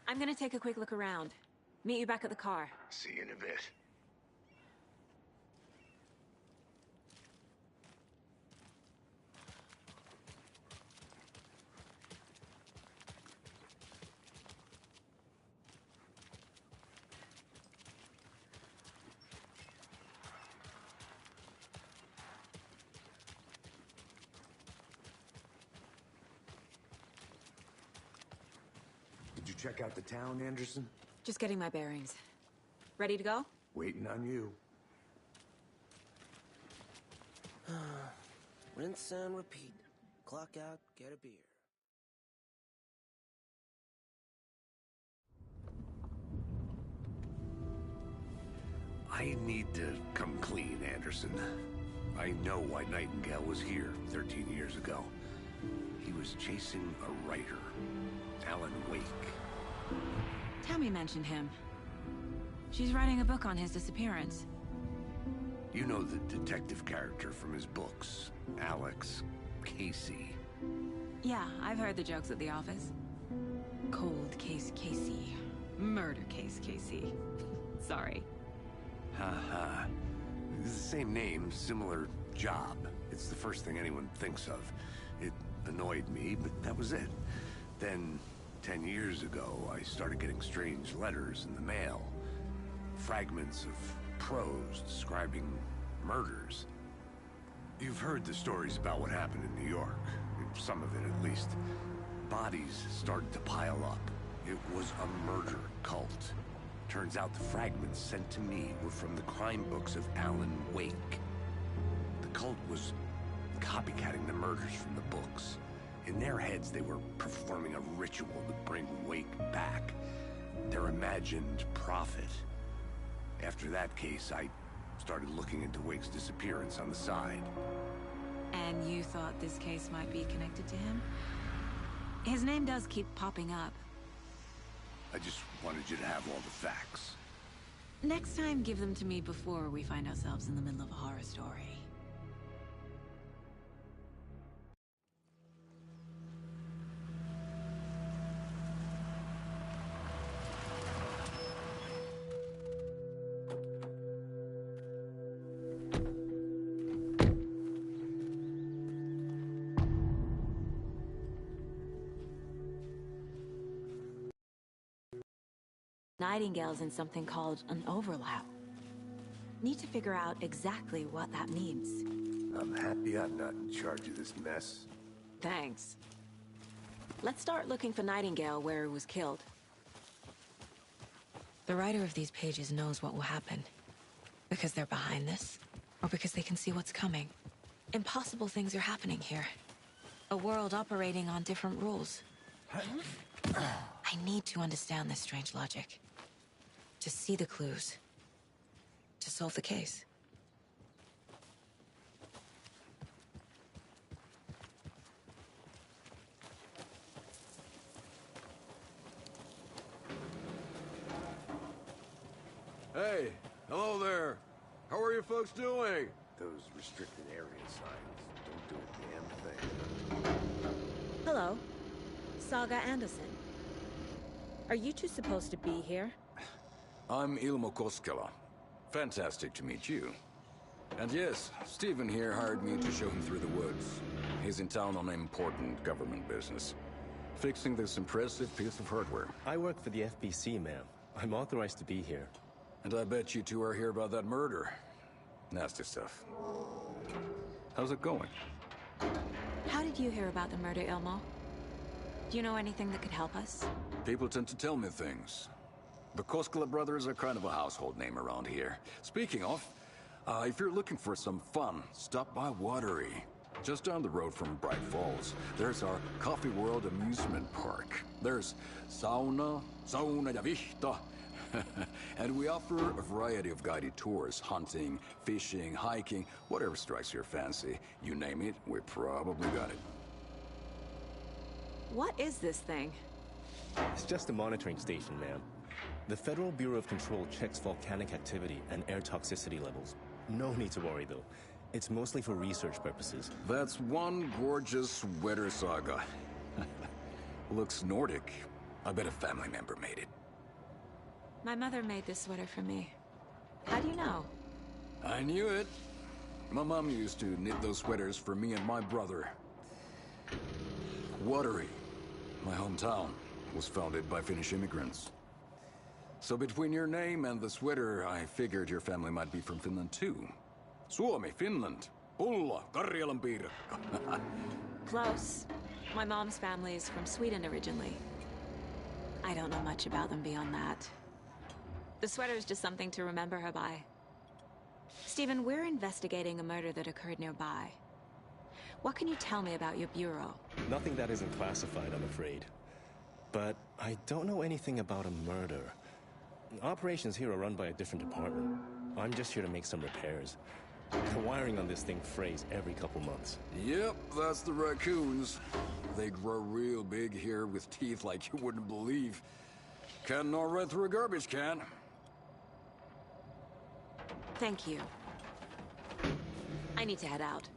I'm gonna take a quick look around. Meet you back at the car. See you in a bit. Did you check out the town, Anderson? Just getting my bearings. Ready to go? Waiting on you. Rinse and repeat. Clock out, get a beer. I need to come clean, Anderson. I know why Nightingale was here 13 years ago. He was chasing a writer, Alan Wake. Tammy mentioned him. She's writing a book on his disappearance. You know the detective character from his books, Alex Casey. Yeah, I've heard the jokes at the office. Cold case Casey. Murder case Casey. Sorry. Haha. It's the same name, similar job. It's the first thing anyone thinks of. It annoyed me, but that was it. Then, 10 years ago, I started getting strange letters in the mail. Fragments of prose describing murders. You've heard the stories about what happened in New York. Some of it, at least. Bodies started to pile up. It was a murder cult. Turns out the fragments sent to me were from the crime books of Alan Wake. The cult was copycatting the murders from the books. In their heads, they were performing a ritual to bring Wake back. Their imagined prophet. After that case, I started looking into Wake's disappearance on the side. And you thought this case might be connected to him? His name does keep popping up. I just wanted you to have all the facts. Next time, give them to me before we find ourselves in the middle of a horror story. Nightingale's in something called an overlap. Need to figure out exactly what that means. I'm happy I'm not in charge of this mess. Thanks. Let's start looking for Nightingale where he was killed. The writer of these pages knows what will happen. Because they're behind this, or because they can see what's coming. Impossible things are happening here. A world operating on different rules. I need to understand this strange logic. To see the clues. To solve the case. Hey, hello there. How are you folks doing? Those restricted area signs don't do a damn thing. Hello. Saga Anderson. Are you two supposed to be here? I'm Ilmo Koskela. Fantastic to meet you. And yes, Stephen here hired me to show him through the woods. He's in town on important government business. Fixing this impressive piece of hardware. I work for the FBC, ma'am. I'm authorized to be here. And I bet you two are here about that murder. Nasty stuff. How's it going? How did you hear about the murder, Ilmo? Do you know anything that could help us? People tend to tell me things. The Koskela brothers are kind of a household name around here. Speaking of, if you're looking for some fun, stop by Watery. Just down the road from Bright Falls, there's our Coffee World amusement park. There's sauna ja vihta. And we offer a variety of guided tours, hunting, fishing, hiking, whatever strikes your fancy. You name it, we probably got it. What is this thing? It's just a monitoring station, ma'am. The Federal Bureau of Control checks volcanic activity and air toxicity levels. No need to worry, though. It's mostly for research purposes. That's one gorgeous sweater, Saga. Looks Nordic. I bet a family member made it. My mother made this sweater for me. How do you know? I knew it. My mom used to knit those sweaters for me and my brother. Watery, my hometown, was founded by Finnish immigrants. So between your name and the sweater, I figured your family might be from Finland too. Suomi, Finland. Ulla, Karjalan piirakka. Close. My mom's family is from Sweden originally. I don't know much about them beyond that. The sweater is just something to remember her by. Stephen, we're investigating a murder that occurred nearby. What can you tell me about your bureau? Nothing that isn't classified, I'm afraid. But I don't know anything about a murder. Operations here are run by a different department. I'm just here to make some repairs. The wiring on this thing frays every couple months. Yep, that's the raccoons. They grow real big here with teeth like you wouldn't believe. Can't gnaw right through a garbage can. Thank you. I need to head out.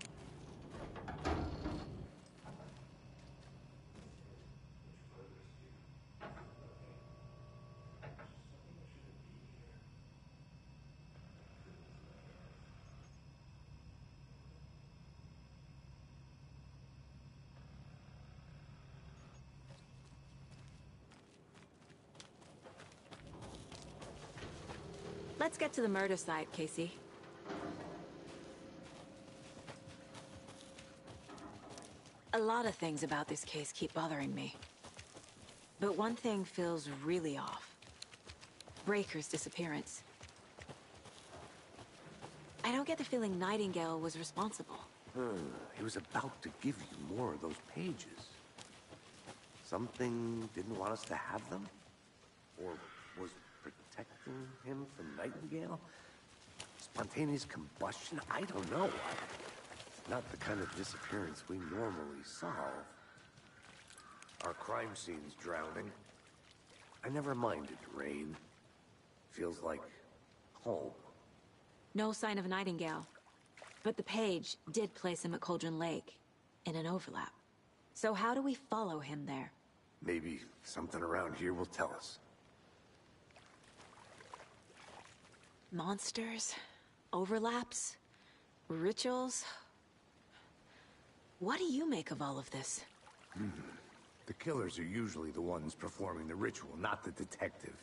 Let's get to the murder site, Casey. A lot of things about this case keep bothering me. But one thing feels really off. Breaker's disappearance. I don't get the feeling Nightingale was responsible. He was about to give you more of those pages. Something didn't want us to have them? Or was protecting him from Nightingale? Spontaneous combustion? I don't know. Not the kind of disappearance we normally solve. Our crime scene's drowning. I never minded rain. Feels like home. No sign of Nightingale. But the page did place him at Cauldron Lake, in an overlap. So how do we follow him there? Maybe something around here will tell us. Monsters? Overlaps? Rituals? What do you make of all of this? The killers are usually the ones performing the ritual, not the detective.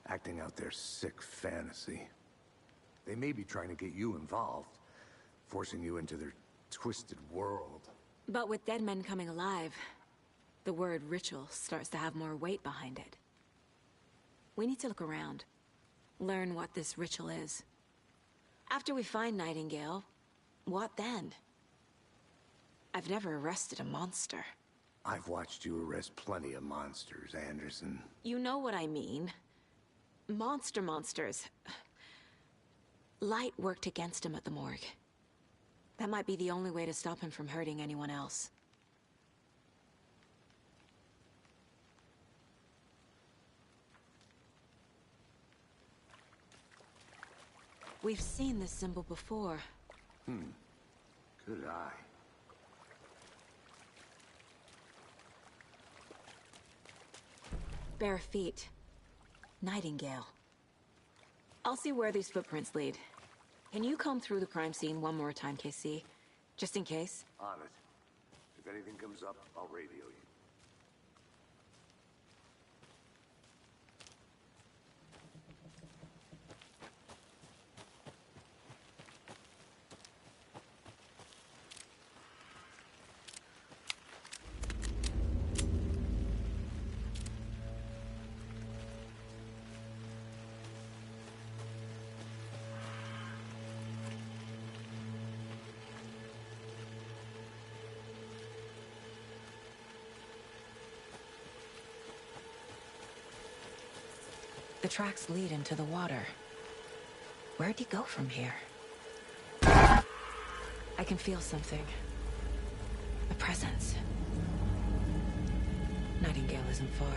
Acting out their sick fantasy. They may be trying to get you involved, forcing you into their twisted world. But with dead men coming alive, the word ritual starts to have more weight behind it. We need to look around. Learn what this ritual is. After we find Nightingale, what then? I've never arrested a monster. I've watched you arrest plenty of monsters, Anderson. You know what I mean. Monsters. Light worked against him at the morgue. That might be the only way to stop him from hurting anyone else. We've seen this symbol before. Good eye. Bare feet. Nightingale. I'll see where these footprints lead. Can you comb through the crime scene one more time, KC? Just in case? On it. If anything comes up, I'll radio you. The tracks lead into the water. Where'd he go from here? I can feel something. A presence. Nightingale isn't far.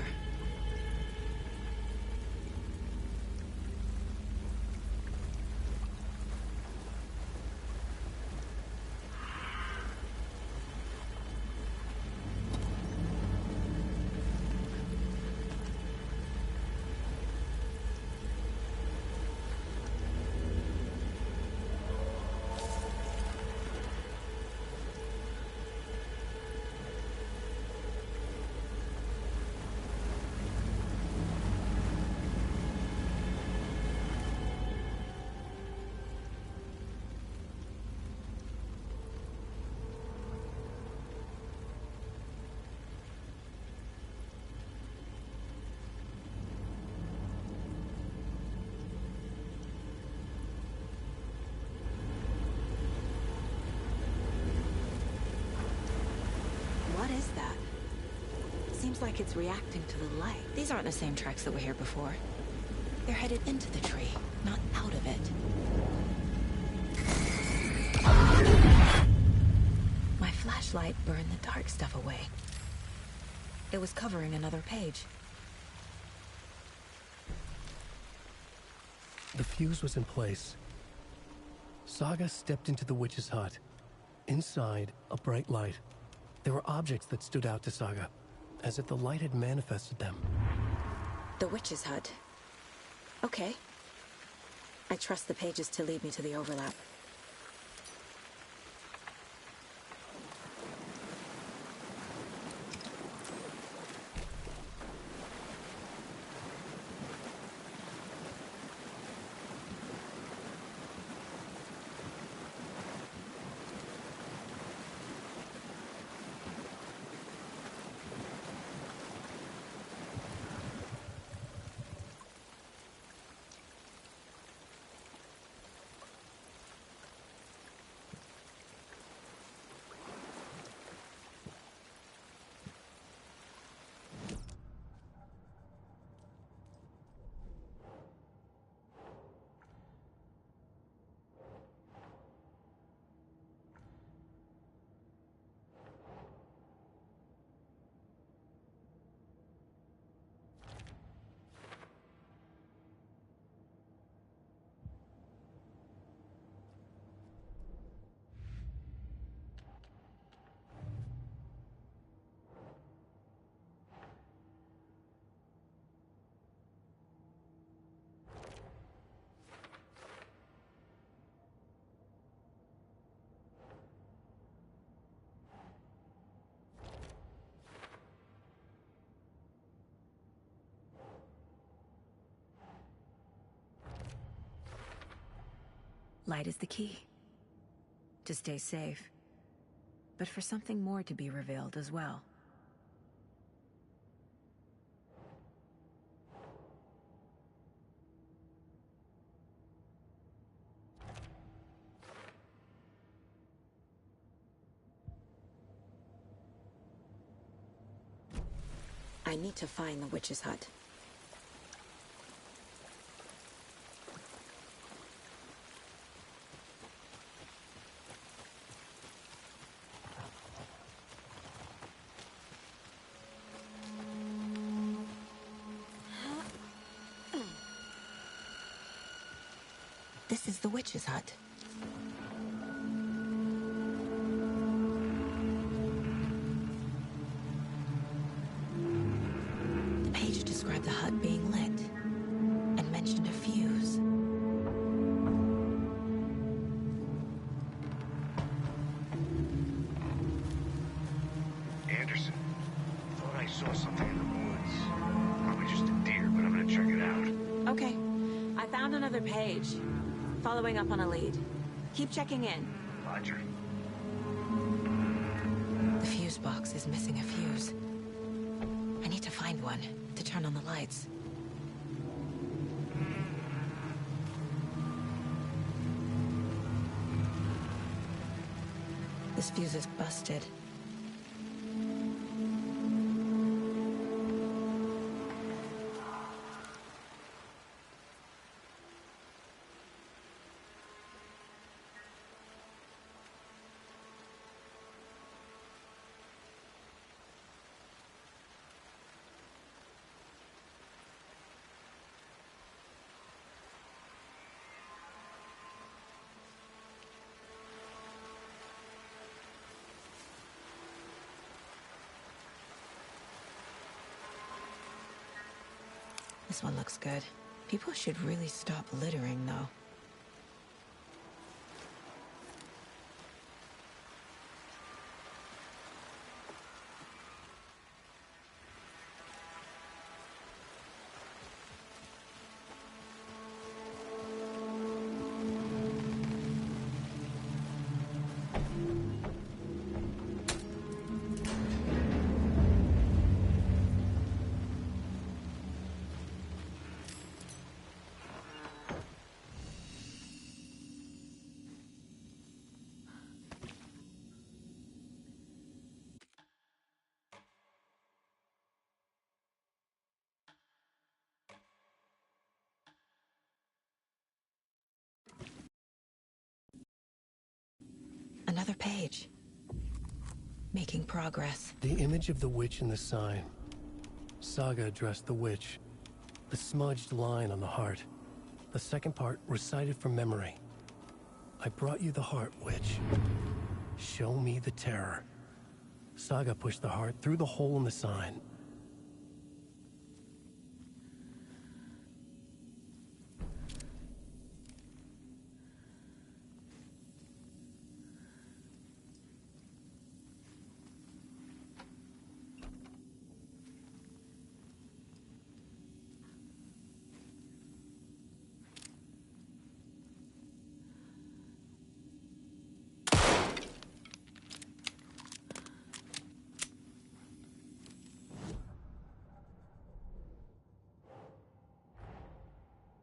like it's reacting to the light. These aren't the same tracks that were here before. They're headed into the tree, not out of it. My flashlight burned the dark stuff away. It was covering another page. The fuse was in place. Saga stepped into the witch's hut. Inside, a bright light. There were objects that stood out to Saga, as if the light had manifested them. The witch's hut. Okay. I trust the pages to lead me to the overlap. Light is the key. To stay safe. But for something more to be revealed as well. I need to find the witch's hut. This is the witch's hut. The page described the hut being lit and mentioned a fuse. Anderson, thought I saw something in the woods. Probably just a deer, but I'm gonna check it out. Okay. I found another page. Following up on a lead. Keep checking in. Roger. The fuse box is missing a fuse. I need to find one to turn on the lights. This fuse is busted. This one looks good. People should really stop littering, though. Another page. Making progress. The image of the witch in the sign. Saga addressed the witch. The smudged line on the heart. The second part recited from memory. I brought you the heart, witch. Show me the terror. Saga pushed the heart through the hole in the sign.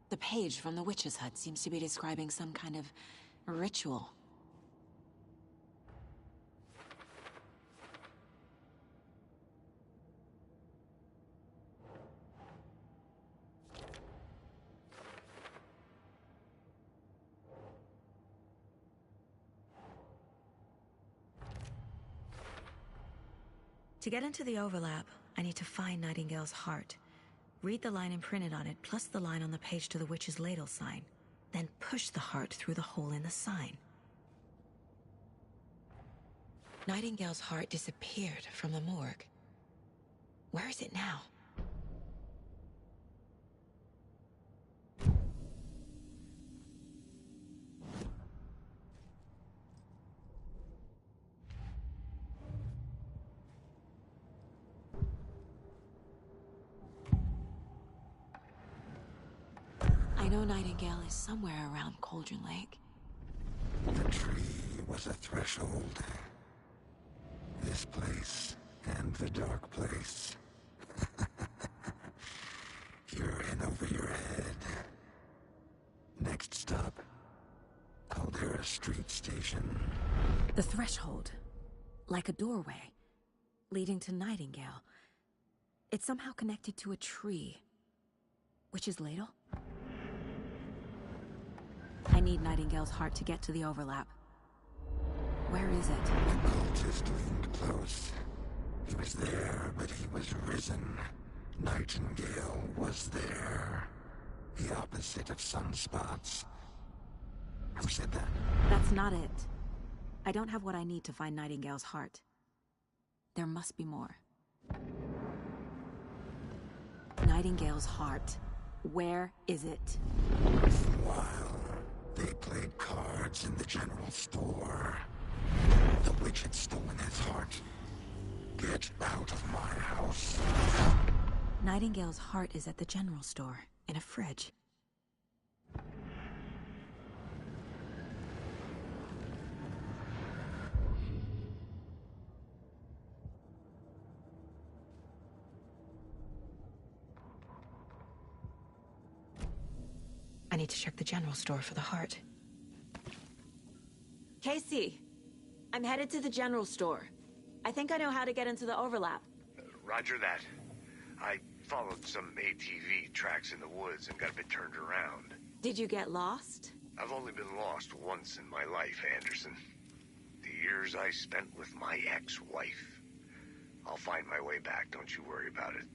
The page from the witch's hut seems to be describing some kind of ritual. To get into the overlap, I need to find Nightingale's heart. Read the line imprinted on it, plus the line on the page to the witch's ladle sign. Then push the heart through the hole in the sign. Nightingale's heart disappeared from the morgue. Where is it now? I know Nightingale is somewhere around Cauldron Lake. The tree was a threshold. This place and the dark place. You're in over your head. Next stop, Caldera Street Station. The threshold. Like a doorway. Leading to Nightingale. It's somehow connected to a tree. Witch's ladle? I need Nightingale's heart to get to the overlap. Where is it? The cultist leaned close. He was there, but he was risen. Nightingale was there. The opposite of sunspots. Who said that? That's not it. I don't have what I need to find Nightingale's heart. There must be more. Nightingale's heart. Where is it? For a while, they played cards in the general store. The witch had stolen his heart. Get out of my house. Nightingale's heart is at the general store, in a fridge. I need to check the general store for the heart. Casey, I'm headed to the general store. I think I know how to get into the overlap. Roger that. I followed some ATV tracks in the woods and got a bit turned around. Did you get lost? I've only been lost once in my life, Anderson. The years I spent with my ex-wife. I'll find my way back, don't you worry about it.